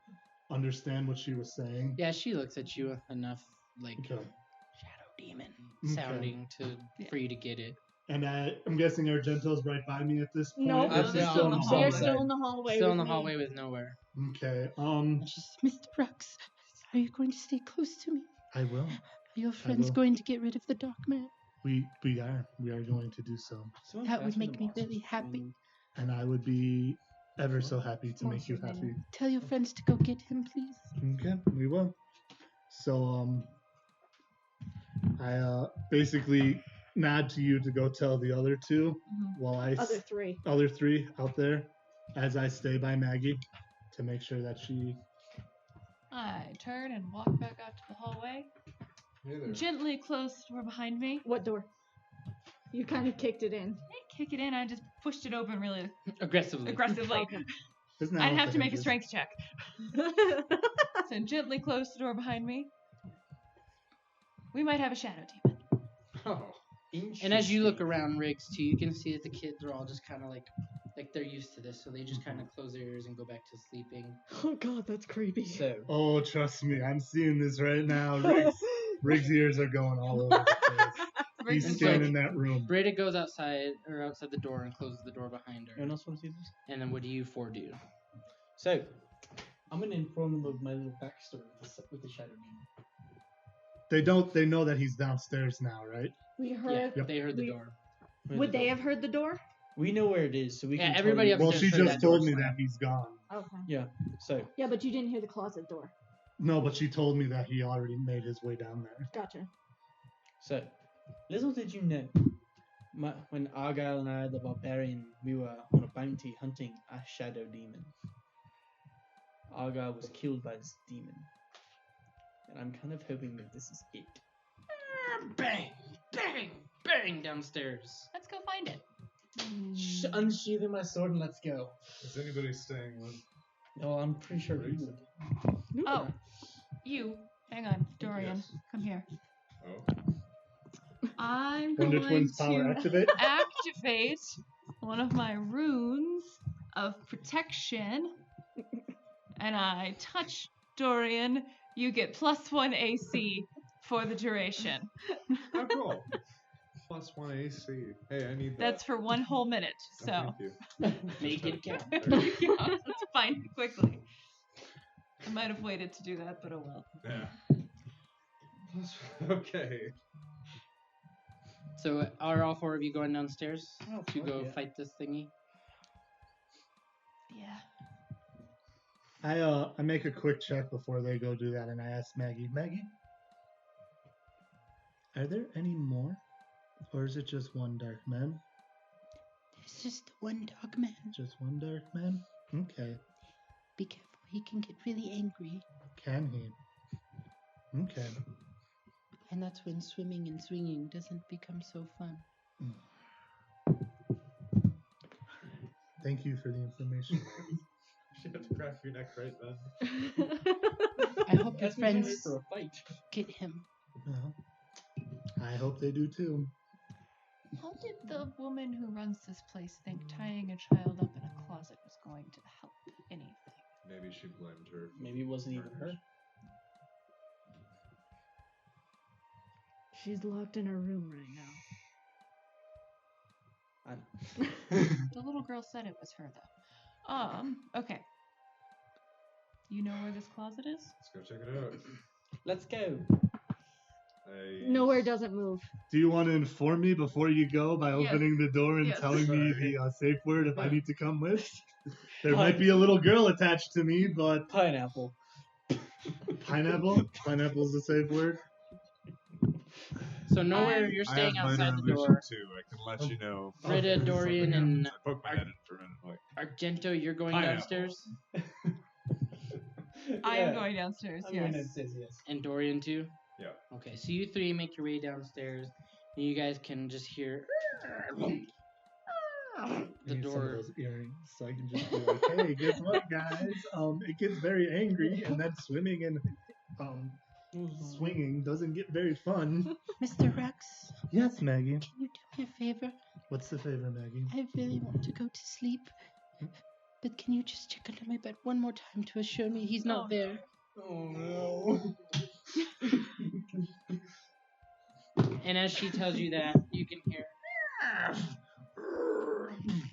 understand what she was saying? Yeah, she looks at you enough like Okay. shadow demon Okay. sounding for you to get it. And I'm guessing Argento's right by me at this point. No, Or they're is he still still in in the the They're hallway. still in the hallway. Still with in the me. hallway with nowhere. Okay. Mr. Ruggs, are you going to stay close to me? I will. Are your friends will. going to get rid of the dark man? We are going to do so, Someone That would faster make than me monsters. really happy. and I would be ever so happy to make you Monsters happy. Manual. Tell your friends to go get him, please. Okay, we will. So I basically nod to you to go tell the other two while I Other three. other three out there as I stay by Maggie to make sure that she. I turn and walk back out to the hallway. Hey there. Gently close the door behind me. What door? You kind of kicked it in. I kick it in. I just pushed it open really Aggressively. aggressively. Okay. Isn't that I'd what have the to make a hinges? strength check. So gently close the door behind me. We might have a shadow demon. Oh. And as you look around Riggs too, you can see that the kids are all just kind of like they're used to this, so they just kind of close their ears and go back to sleeping. Oh god, that's creepy. So Oh, trust me, I'm seeing this right now. Riggs' ears are going all over the place. Riggs He's is like, scanning that room. Breda goes outside the door and closes the door behind her. anyone else want to see this? And then what do you four do? So I'm gonna inform them of my little backstory with the shadow demon. They know that he's downstairs now, right? We Yeah, heard. Yep. they heard the We- door. Would they have heard the door? We know where it is, so we Yeah, can. everybody totally- Well, upstairs she heard just that door told me slam. that he's gone. Okay. Yeah. So Yeah, but you didn't hear the closet door. No, but she told me that he already made his way down there. Gotcha. So, little did you know, when Argyle and I, the barbarian, we were on a bounty hunting a shadow demon. Argyle was killed by this demon. And I'm kind of hoping that this is it. Bang! Bang! Bang! Downstairs. Let's go find it. Unsheathing my sword and let's go. Is anybody staying with? No, I'm pretty sure you would. Oh, you. Hang on, Dorian. Yes. Come here. Oh. I'm Wonder going Twins power to activate. activate one of my runes of protection, and I touch Dorian. You get +1 AC for the duration. Oh, cool. +1 AC. Hey, I need that. That's for 1 whole minute. Oh, So thank you. Make it count. yeah, let's find it quickly. I might have waited to do that, but oh well. Yeah. Okay. So are all 4 of you going downstairs Oh, to fuck go yeah. fight this thingy? Yeah. I make a quick check before they go do that, and I ask Maggie, are there any more? Or is it just one dark man? There's just one dog man. Just one dark man? Okay. Be careful, he can get really angry. Can he? Okay. And that's when swimming and swinging doesn't become so fun. Thank you for the information. You have to crack your neck right then. I hope your That's me friends for a fight. get him. Well, I hope they do too. How did the woman who runs this place think tying a child up in a closet was going to help anything? Maybe she blamed her. Maybe it wasn't even her. She's locked in her room right now. The little girl said it was her, though. Okay. You know where this closet is? Let's go check it out. Let's go. Nowhere doesn't move. Do you want to inform me before you go by Yes. opening the door and Yes. telling me the safe word if I need to come with? There might be a little girl attached to me, but Pineapple. pineapple? Pineapple's the safe word? So nowhere you're I staying have outside minor the illusion door. too. I can let you know. Britta, if Dorian, something and happens. I poked my head in for a minute. Like, Argento, you're going Pineapple. downstairs? I am going downstairs, I'm yes. going downstairs, yes. And Dorian too? Yeah. Okay, so you 3 make your way downstairs, and you guys can just hear the I need some of door. those earrings so I can just be like, hey, guess what, guys? It gets very angry, and then swimming and swinging doesn't get very fun. Mr. Rex, Yes, Maggie. can you do me a favor? What's the favor, Maggie? I really want to go to sleep. But can you just check under my bed one more time to assure me he's not Oh, there? Oh no. And as she tells you that, you can hear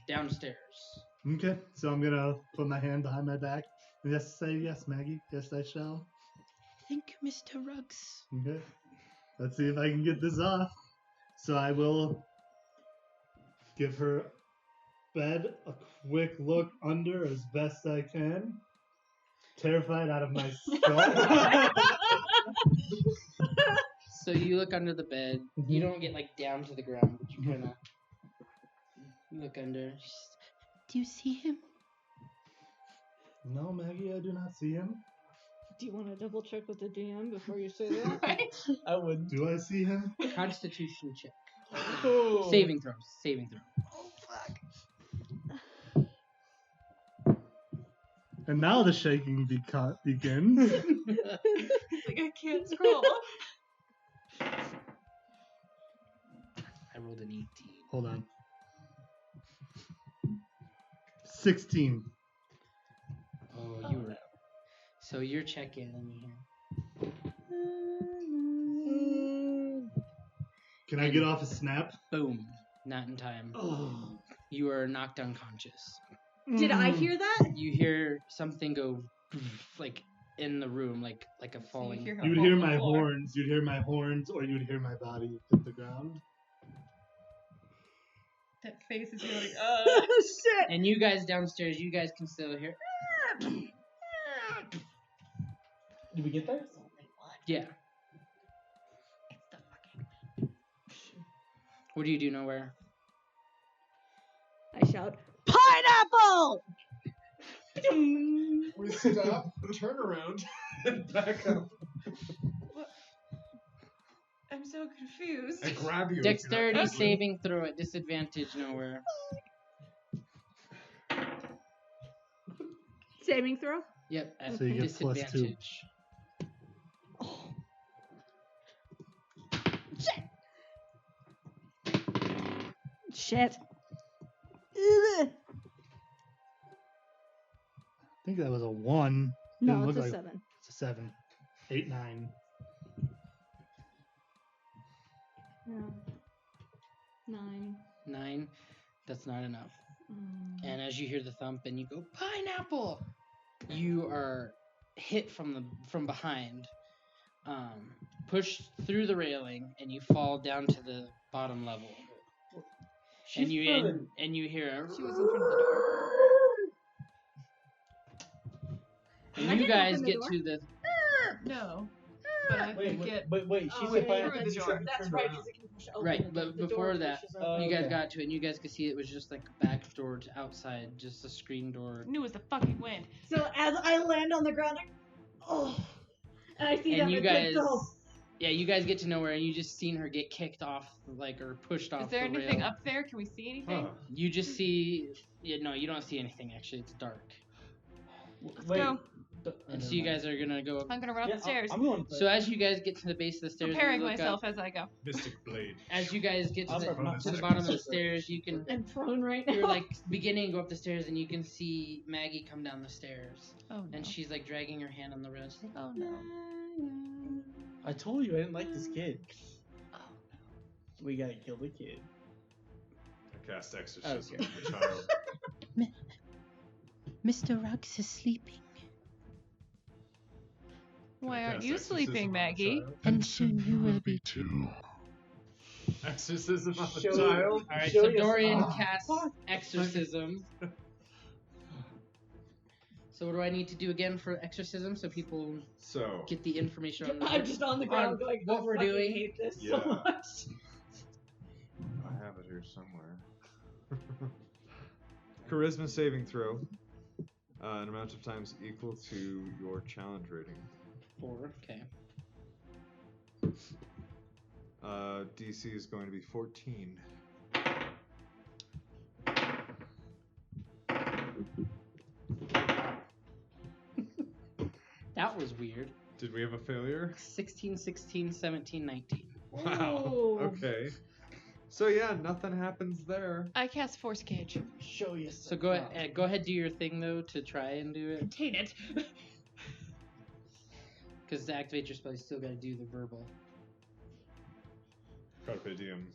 downstairs. Okay, so I'm gonna put my hand behind my back and just say, yes, Maggie. Yes, I shall. Thank you, Mr. Ruggs. Okay. Let's see if I can get this off. So I will give her bed a quick look under as best I can. Terrified out of my skull. So you look under the bed. You don't get like down to the ground, but you kind of look under. Do you see him? No, Maggie, I do not see him. Do you want to double check with the DM before you say that? Right? I would. Do I see him? Constitution check. Oh. Saving throws. Saving throw. And now the shaking begins. It's like I can't scroll. I rolled an 18. Hold on. 16. Oh, you were. So you're checking and you hear. Can I get off a snap? Boom. Not in time. Oh. You are knocked unconscious. Did I hear that? You hear something go like in the room, like a falling. hear You'd hear my horns. You'd hear my horns, or you'd hear my body hit the ground. That face is like, Shit! And you guys downstairs, you guys can still hear. Did we get there? Yeah. It's the fucking What do you do, Nowhere? I shout, pineapple! We stop, turn around, and back up. What? I'm so confused. I grab you. Dexterity saving throw at disadvantage, Nowhere. Saving throw? Yep, at So you get +2. disadvantage. Oh. Shit. Ugh. I think that was a 1. No, Didn't it's look a like- 7. It's a 7. 8, 9. No. 9. 9. That's not enough. Mm. And as you hear the thump and you go, pineapple! You are hit from behind, pushed through the railing, and you fall down to the bottom level. And you hear a She was in front of the door. and I you didn't guys open the get door. to the No. But I could get Wait, Oh, she's wait, a fire. through the door. That's right, because it can push open right, the but before door that, pushes open. you guys okay. got to it, and you guys could see it was just like a back door to outside, just a screen door. knew it was the fucking wind. So as I land on the ground, and I see And them you and guys, go. yeah, you guys get to nowhere, and you just seen her get kicked off, like, or pushed off. Is there the anything rail. up there? Can we see anything? Huh. You just see, no, you don't see anything. Actually, it's dark. Wait. go. And so you guys are gonna go up. I'm gonna run up the stairs. I'm going. So as you guys get to the base of the stairs, and Preparing you look myself up, as I go. Mystic blade. as you guys get to I'm the, not to the sick. bottom of the stairs, you can. I'm prone right now. You're like beginning to go up the stairs, and you can see Maggie come down the stairs, Oh no. and she's like dragging her hand on the rail. She's like, Oh no. I told you I didn't like this kid. "Oh We gotta kill the kid. I cast exorcism Okay. on the child. Mr. Ruggs is sleeping, Why I aren't cast you exorcism sleeping, on the Maggie? child? and soon you will be too. Exorcism on the Show- child. All right, Show so yourself. Dorian Oh, casts fuck. exorcism. So what do I need to do again for exorcism so people So, get the information on I'm just on the ground on going, what I we're fucking doing? hate this Yeah. so much. I have it here somewhere. Charisma saving throw. An amount of times equal to your challenge rating. 4? Okay. DC is going to be 14. That was weird. Did we have a failure? 16, 16, 17, 19. Wow. Ooh. Okay. So yeah, nothing happens there. I cast Force Cage. Show yourself. So go ahead, do your thing though to try and do it. Contain it. Because to activate your spell, you still got to do the verbal. Carpe diem.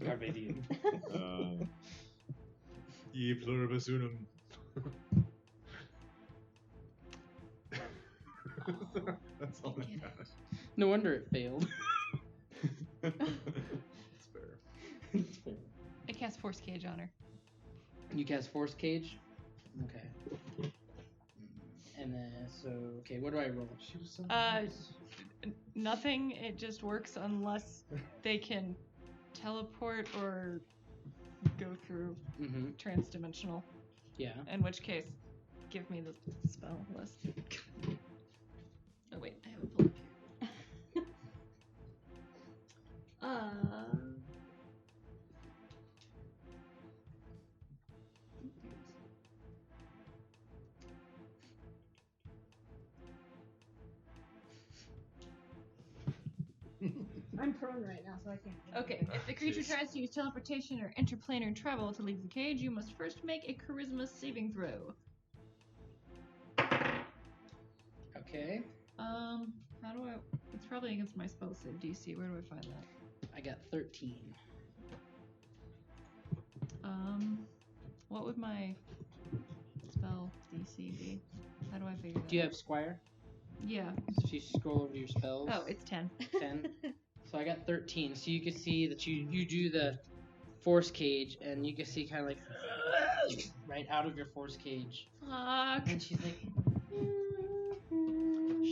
Carpe diem. Ye pluribus unum. That's all I got. No wonder it failed. It's fair. It's fair. I cast Force Cage on her. You cast Force Cage? Okay. And then, okay, what do I roll? She was so Uh, nice. Nothing. It just works unless they can teleport or go through Mm-hmm. transdimensional. Yeah. In which case, give me the spell list. Oh wait, I have it pulled up here. I'm prone right now, so I can't. do Okay, anything. if the creature Jeez. tries to use teleportation or interplanar travel to leave the cage, you must first make a charisma saving throw. Okay. How do I? It's probably against my spell save DC. Where do I find that? I got 13. What would my spell DC be? How do I figure that? Do you out? have Squire? Yeah. So if you scroll over your spells. Oh, it's 10. 10. So I got 13. So you can see that you do the Force Cage, and you can see kind of like right out of your Force Cage. Fuck. And she's like,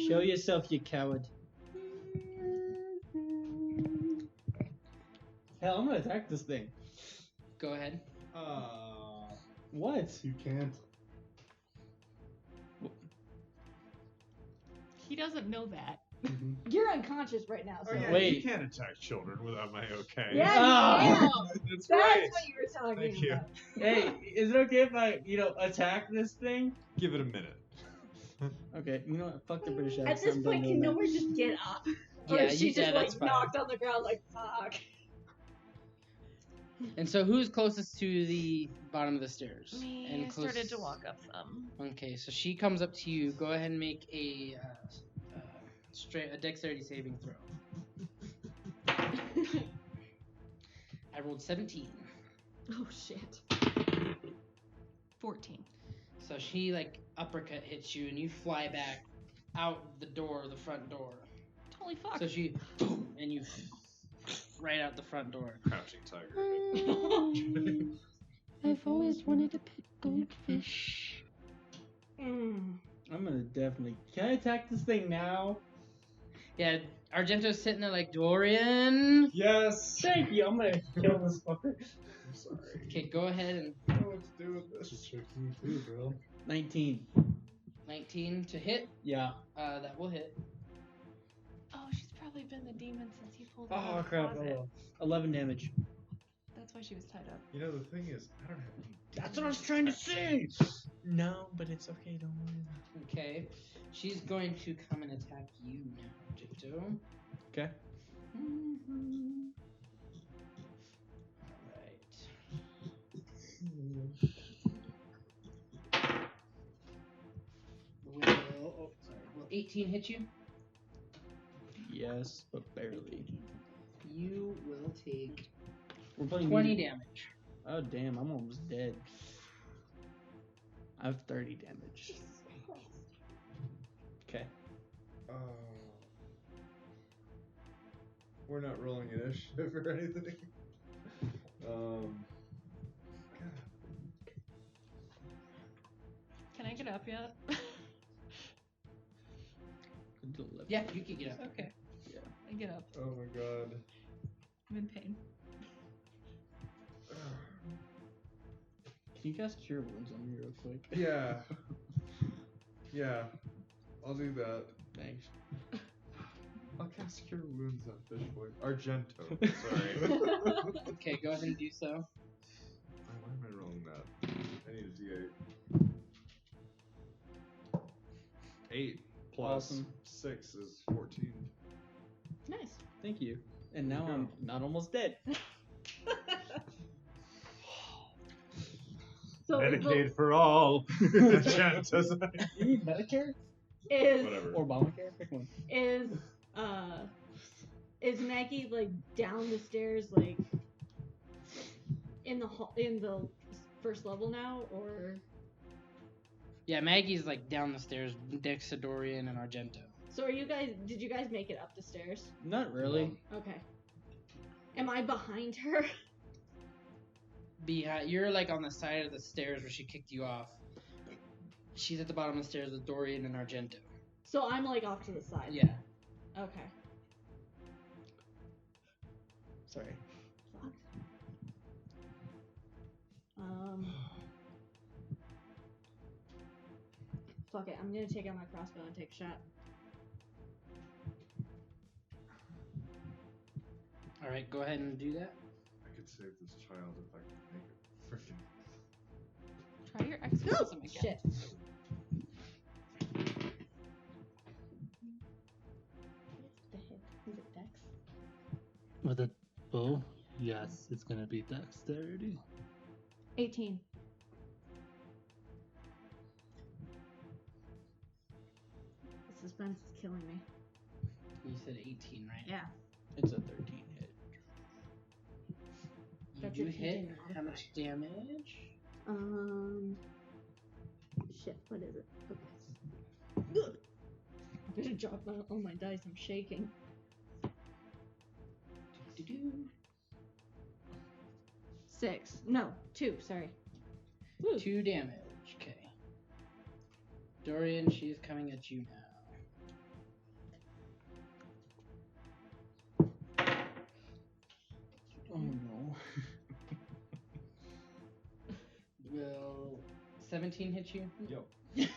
Show yourself, you coward. Hell, I'm gonna attack this thing. Go ahead. What? You can't. He doesn't know that. You're unconscious right now, so. Oh, yeah, Wait. you can't attack children without my okay. Yeah, Ah. you can. That's That's right. what you were talking Thank you. about. Hey, is it okay if I, attack this thing? Give it a minute. Okay, you know what? Fuck the British accent. At this I'm point, done can doing Nowhere just get up? Or Yeah, is she just that's fine. knocked on the ground like fuck? And so who's closest to the bottom of the stairs? Me, And I started to walk up some. Okay, so she comes up to you. Go ahead and make a dexterity saving throw. I rolled 17. Oh shit. 14. So she like uppercut hits you and you fly back out the front door. Holy fuck. So she boom, and you right out the front door. Crouching tiger. I've always wanted a pet goldfish. I'm gonna definitely. Can I attack this thing now? Yeah, Argento's sitting there like, Dorian. Yes. Thank you. I'm gonna kill this fucker. I'm sorry. Okay, go ahead and I don't know what to do with This this. is tricky too, bro. 19. 19 to hit. Yeah. That will hit. Oh, she's probably been the demon since he pulled her out Oh of the crap. closet. 11 damage. That's why she was tied up. You know, the thing is, I don't have any. That's what I was trying to say. No, but it's okay. Don't worry. Okay. She's going to come and attack you now, Argento. Okay. Will 18 hit you? Yes, but barely. You will take We're playing 20 music. damage. Oh damn! I'm almost dead. I have 30 damage. Okay. We're not rolling initiative or anything. Can I get up yet? Yeah, you can get up. Okay. Yeah. I get up. Oh my god. I'm in pain. Can you cast Cure Wounds on me real quick? Yeah. Yeah. I'll do that. Thanks. I'll cast Cure Wounds on Fish Boy. Argento. Sorry. Okay, go ahead and do so. Why am I rolling that? I need a D8. 8 plus Awesome. 6 is 14. Nice. Thank you. And now There you I'm not almost dead. So Medicaid for all. Argento's You need Medicare is Whatever. or Obamacare? Pick one. is Maggie like down the stairs like in the first level now, or Yeah, Maggie's like down the stairs next to Dorian and Argento. so did you guys make it up the stairs? Not really. Okay. Am I behind her? You're like on the side of the stairs where she kicked you off. She's at the bottom of the stairs with Dorian and Argento. So I'm like off to the side. Yeah. Okay. Sorry. Fuck. Fuck it. I'm gonna take out my crossbow and take a shot. All right, go ahead and do that. I could save this child if I could make it freaking. Try your exorcism again. Shit. The hit. Is it Dex? With a bow? Yes, it's gonna be dexterity. 18. The suspense is killing me. You said 18, right? Yeah. It's a 13 hit. That's You if you hit. didn't How modify. much damage? Shit, what is it? Okay. Ugh. I'm gonna drop all my dice, I'm shaking. Do-do-do. 6. No, 2, sorry. Woo. 2 damage. Okay. Dorian, she's coming at you now. Oh 17 hit you? Yep.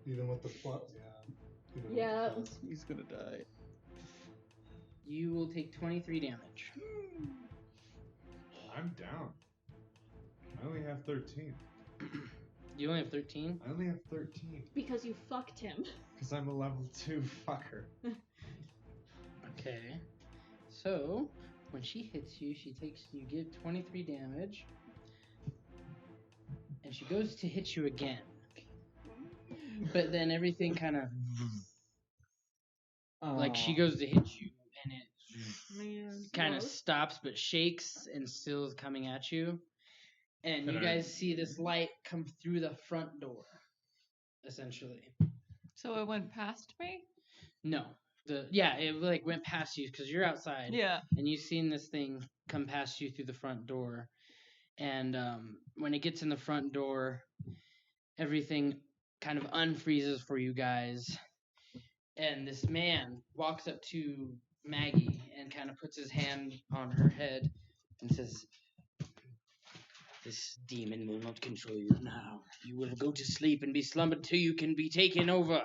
Even with the plus, yeah. Even Yeah. With the plus. He's gonna die. You will take 23 damage. I'm down. I only have 13. You only have 13? I only have 13. Because you fucked him. Because I'm a level 2 fucker. Okay. So, when she hits you, you get 23 damage. And she goes to hit you again. But then everything kind of... Like, she goes to hit you, and it kind of stops but shakes and still is coming at you. And Can you I- guys see this light come through the front door, essentially. So it went past me? No. It like went past you because you're outside. Yeah. And you've seen this thing come past you through the front door. And when it gets in the front door, everything kind of unfreezes for you guys. And this man walks up to Maggie and kind of puts his hand on her head and says, "This demon will not control you now. You will go to sleep and be slumbered till you can be taken over."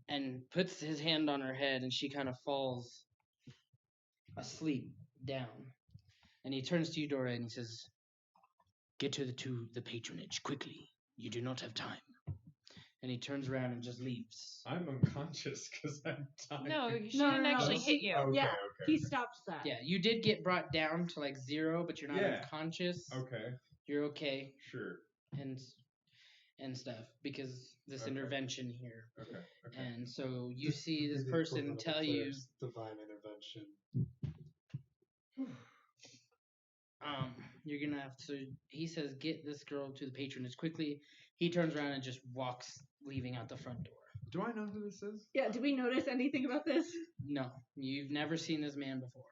And puts his hand on her head, and she kind of falls asleep down. And he turns to you, Dora, and he says, "Get her to the patronage quickly. You do not have time." And he turns around and just leaves. I'm unconscious because I'm dying. No, she No, didn't no, no. actually hit you. Okay, Yeah, okay. he stopped that. Yeah, you did get brought down to like 0, but you're not Yeah. unconscious. Okay, You're okay sure. and stuff because this Okay. intervention here. Okay, okay. And so you see this The person equivalent of tell you, cleric's divine intervention. you're gonna have to. He says, "Get this girl to the patronage quickly." He turns around and just walks, leaving out the front door. Do I know who this is? Yeah, did we notice anything about this? No, you've never seen this man before.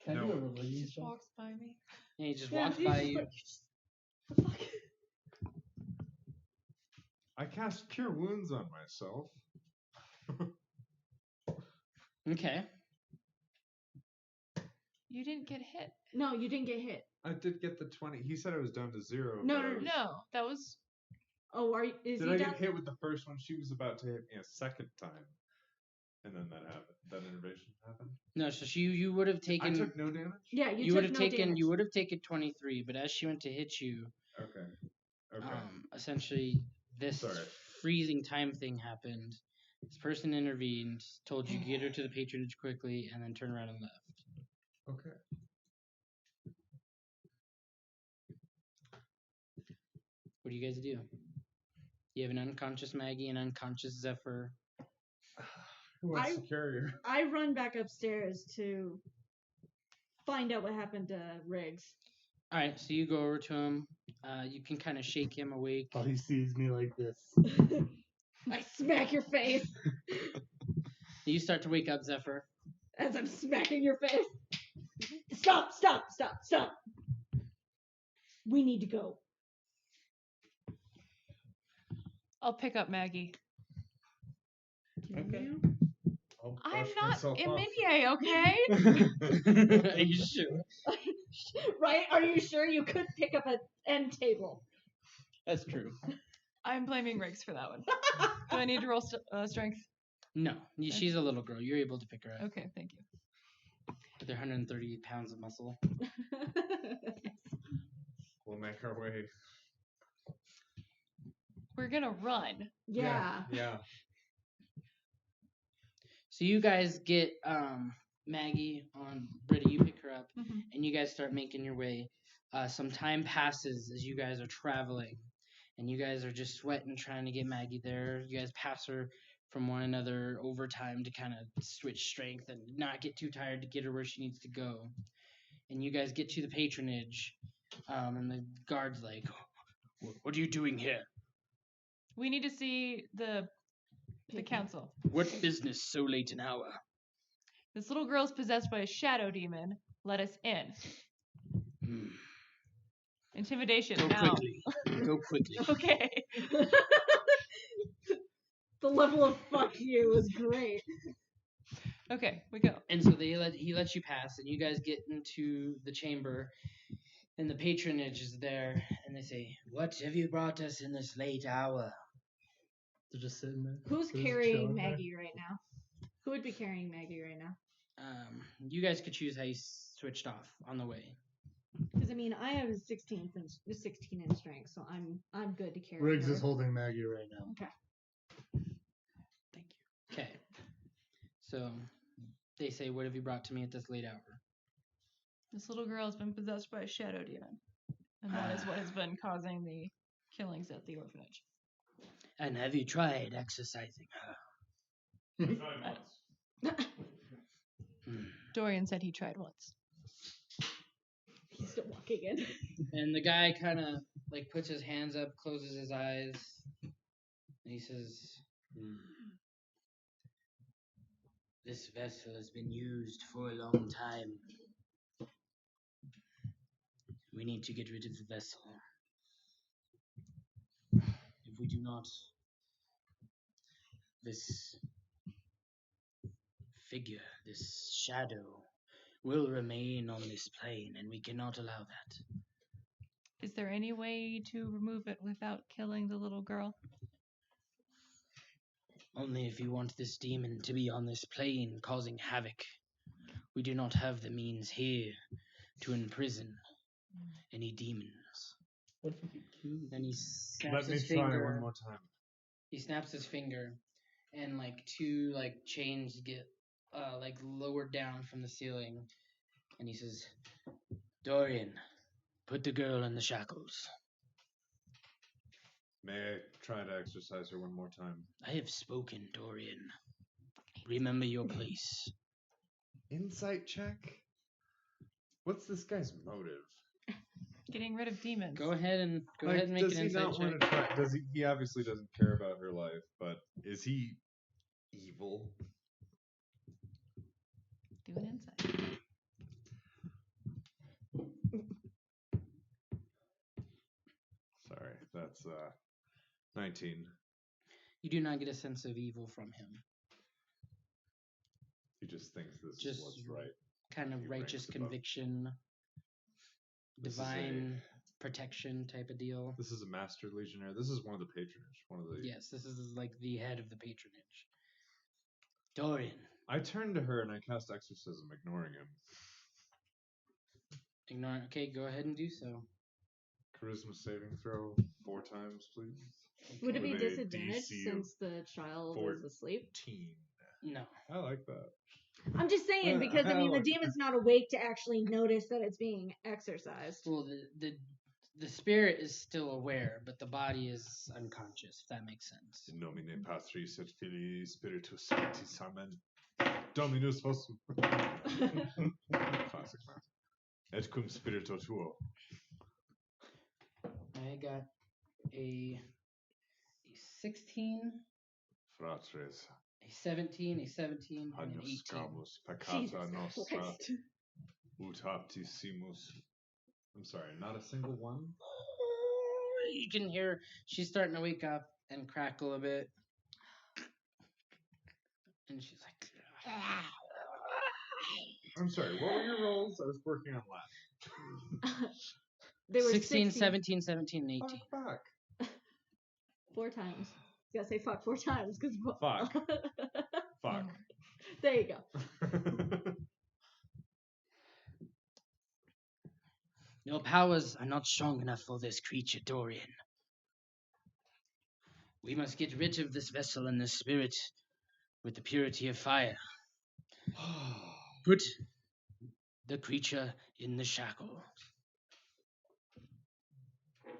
Can I do No. a religion He just check? walks by me. And he just Yeah, walks he's by just you. like, the fuck? I cast Cure Wounds on myself. Okay. You didn't get hit. No, you didn't get hit. I did get the 20. He said I was down to 0. No, but no, I was- No, that was. Oh, is Did he I down? get hit with the first one? She was about to hit me a second time. And then that happened. That intervention happened. No, so you would have taken. I took no damage? Yeah, you would have took taken. No damage. You would have taken 23, but as she went to hit you, Okay. Okay. essentially this Sorry. freezing time thing happened. This person intervened, told you get her to the patronage quickly, and then turned around and left. Okay. What do you guys do? You have an unconscious Maggie, an unconscious Zephyr. Who wants I- to carry her? I run back upstairs to find out what happened to Riggs. All right, so you go over to him. You can kind of shake him awake. While he sees me like this. I smack your face You start to wake up, Zephyr. as I'm smacking your face. Stop, stop, stop, stop. We need to go. I'll pick up Maggie. Okay. I'll I'm brush not myself in off. Minyay, okay? Are you sure? Right? Are you sure you could pick up an end table? That's true. I'm blaming Riggs for that one. Do I need to roll strength? No, she's a little girl. You're able to pick her up Okay, thank you. with her 130 pounds of muscle. We'll make our way. We're gonna run. Yeah. Yeah. So you guys get Maggie on Britta. You pick her up, Mhm. and you guys start making your way. Some time passes as you guys are traveling, and you guys are just sweating trying to get Maggie there. You guys pass her from one another over time to kind of switch strength and not get too tired to get her where she needs to go. And you guys get to the patronage, and the guard's like, "What are you doing here? We need to see the council. What business so late an hour?" This little girl's possessed by a shadow demon. Let us in. Hmm. Intimidation. Go now. quickly. Go quickly. Okay. The level of fuck you is great. Okay, we go. And so he lets you pass, and you guys get into the chamber, And the patronage is there, and they say, "What have you brought us in this late hour?" They're just sitting there. Who's They're just carrying chilling there. Maggie right now? Who would be carrying Maggie right now? You guys could choose how you switched off on the way. Because I mean, I have a 16 in strength, so I'm good to carry. Riggs her. is holding Maggie right now. Okay. Thank you. Okay. So they say, "What have you brought to me at this late hour?" This little girl has been possessed by a shadow demon. And that is what has been causing the killings at the orphanage. And have you tried exercising her? Tried once. Dorian said he tried once. He's still walking in. And the guy kind of like puts his hands up, closes his eyes, and he says, "This vessel has been used for a long time. We need to get rid of the vessel. If we do not, this figure, this shadow, will remain on this plane, and we cannot allow that." Is there any way to remove it without killing the little girl? Only if you want this demon to be on this plane causing havoc. We do not have the means here to imprison any demons. What if you kill? Then he snaps Let me his try finger. one more time. He snaps his finger, and like two like chains get like lowered down from the ceiling, and he says, "Dorian, put the girl in the shackles." May I try to exercise her one more time? "I have spoken, Dorian. Remember your place." Insight check? What's this guy's motive? Getting rid of demons. Go ahead and make does an he insight not check. want to try? Does he obviously doesn't care about her life, but is he evil? Do an insight. Sorry, that's 19. You do not get a sense of evil from him. He just thinks this Just is what's right. kind of He righteous ranks above. conviction, This is divine protection type of deal. This is a master legionnaire. This is one of the patronage. One of the. Yes, this is like the head of the patronage. Dorian, I turn to her and I cast exorcism, ignoring him. ignore. Okay, go ahead and do so. Charisma saving throw 4 times, please. Would it be With a disadvantaged DC since the child is asleep? 14. No. I like that. I'm just saying because I mean the demon's not awake to actually notice that it's being exercised. Well, the spirit is still aware, but the body is unconscious. If that makes sense. In nomine Patris et Filii Spiritus Sanctis Amen. Dominus vosum. Classic math. Et cum spirito tuo. I got a 16, Fratres. a 17, a 17, and an 18. Agnoscamus Jesus peccata nostra. Christ. Ut aptissimus. I'm sorry, not a single one? You can hear she's starting to wake up and crackle a bit. And she's like, I'm sorry, what were your rolls? I was working on last. They were 16, 16 17, 17, and 18. Fuck. 4 times. You gotta say fuck 4 times because Fuck. Fuck. There you go. Your powers are not strong enough for this creature, Dorian. We must get rid of this vessel and this spirit with the purity of fire. Put the creature in the shackle. I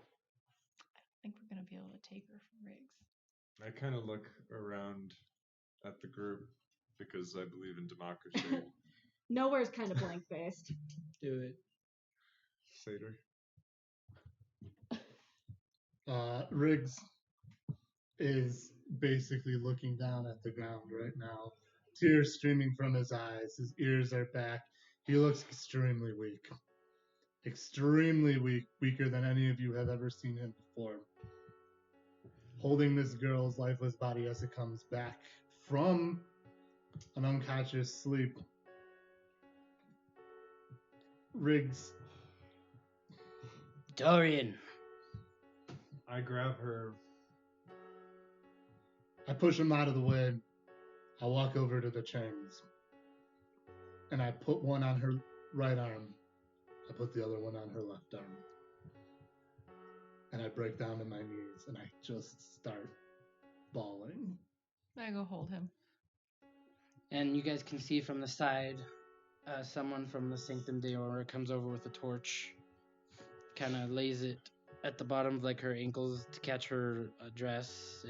think we're going to be able to take her from Riggs. I kind of look around at the group because I believe in democracy. Nowhere's kind of blank faced. Do it. Satyr. Riggs is basically looking down at the ground right now, tears streaming from his eyes. His ears are back. He looks extremely weak. Extremely weak, weaker than any of you have ever seen him before. Holding this girl's lifeless body as it comes back from an unconscious sleep. Riggs Dorian. I grab her. I push him out of the way. I walk over to the chains. And I put one on her right arm. I put the other one on her left arm. And I break down to my knees and I just start bawling. I go hold him. And you guys can see from the side, someone from the Sanctum Deora comes over with a torch, kind of lays it at the bottom of like her ankles to catch her dress,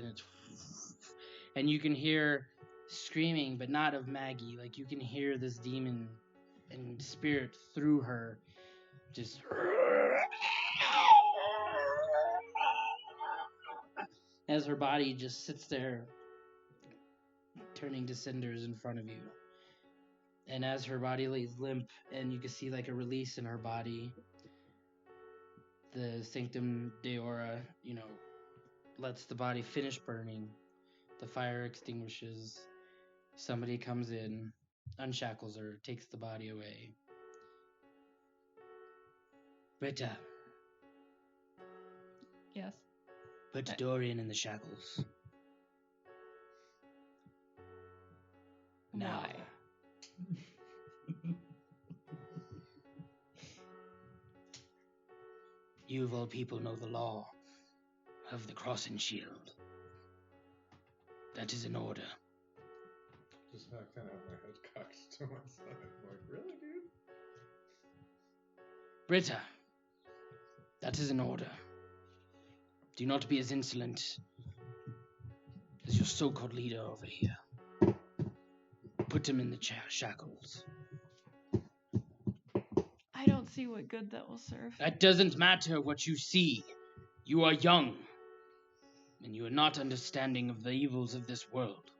and you can hear screaming, but not of Maggie. Like you can hear this demon and spirit through her, just as her body just sits there, turning to cinders in front of you. And as her body lays limp, and you can see like a release in her body, the Sanctum Deora, lets the body finish burning. The fire extinguishes. Somebody comes in, unshackles her, takes the body away. Britta, Yes. put Dorian in the shackles. Now. Why? You of all people know the law of the cross and shield. That is an order. Just kind of have my head cocked to one side. I'm like, really, dude? Britta, that is an order. Do not be as insolent as your so-called leader over here. Put him in the shackles. I don't see what good that will serve. That doesn't matter what you see. You are young, and you are not understanding of the evils of this world.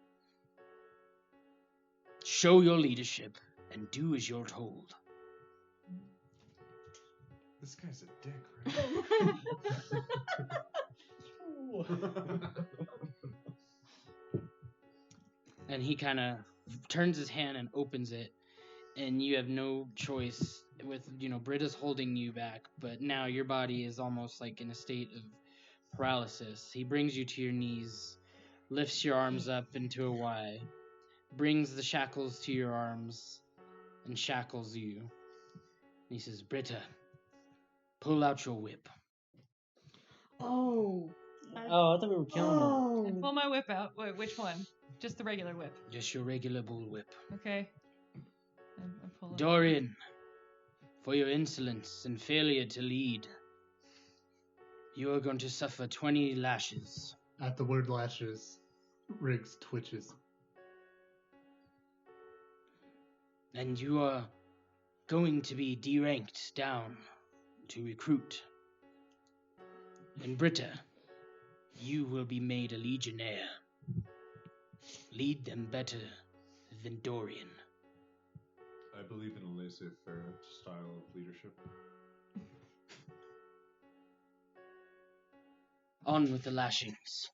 Show your leadership and do as you're told. This guy's a dick, right? And he kind of turns his hand and opens it, and you have no choice with, Britta's holding you back, but now your body is almost like in a state of paralysis. He brings you to your knees, lifts your arms up into a Y, brings the shackles to your arms, and shackles you. And he says, Britta, pull out your whip. Oh. Oh, I thought we were killing her. Oh. I pull my whip out. Wait, which one? Just the regular whip. Just your regular bullwhip. Okay. I pull it. Dorian, for your insolence and failure to lead, you are going to suffer 20 lashes. At the word lashes, Riggs twitches. And you are going to be deranked down to recruit. And Britta, you will be made a legionnaire. Lead them better than Dorian. I believe in a laissez-faire style of leadership. On with the lashings.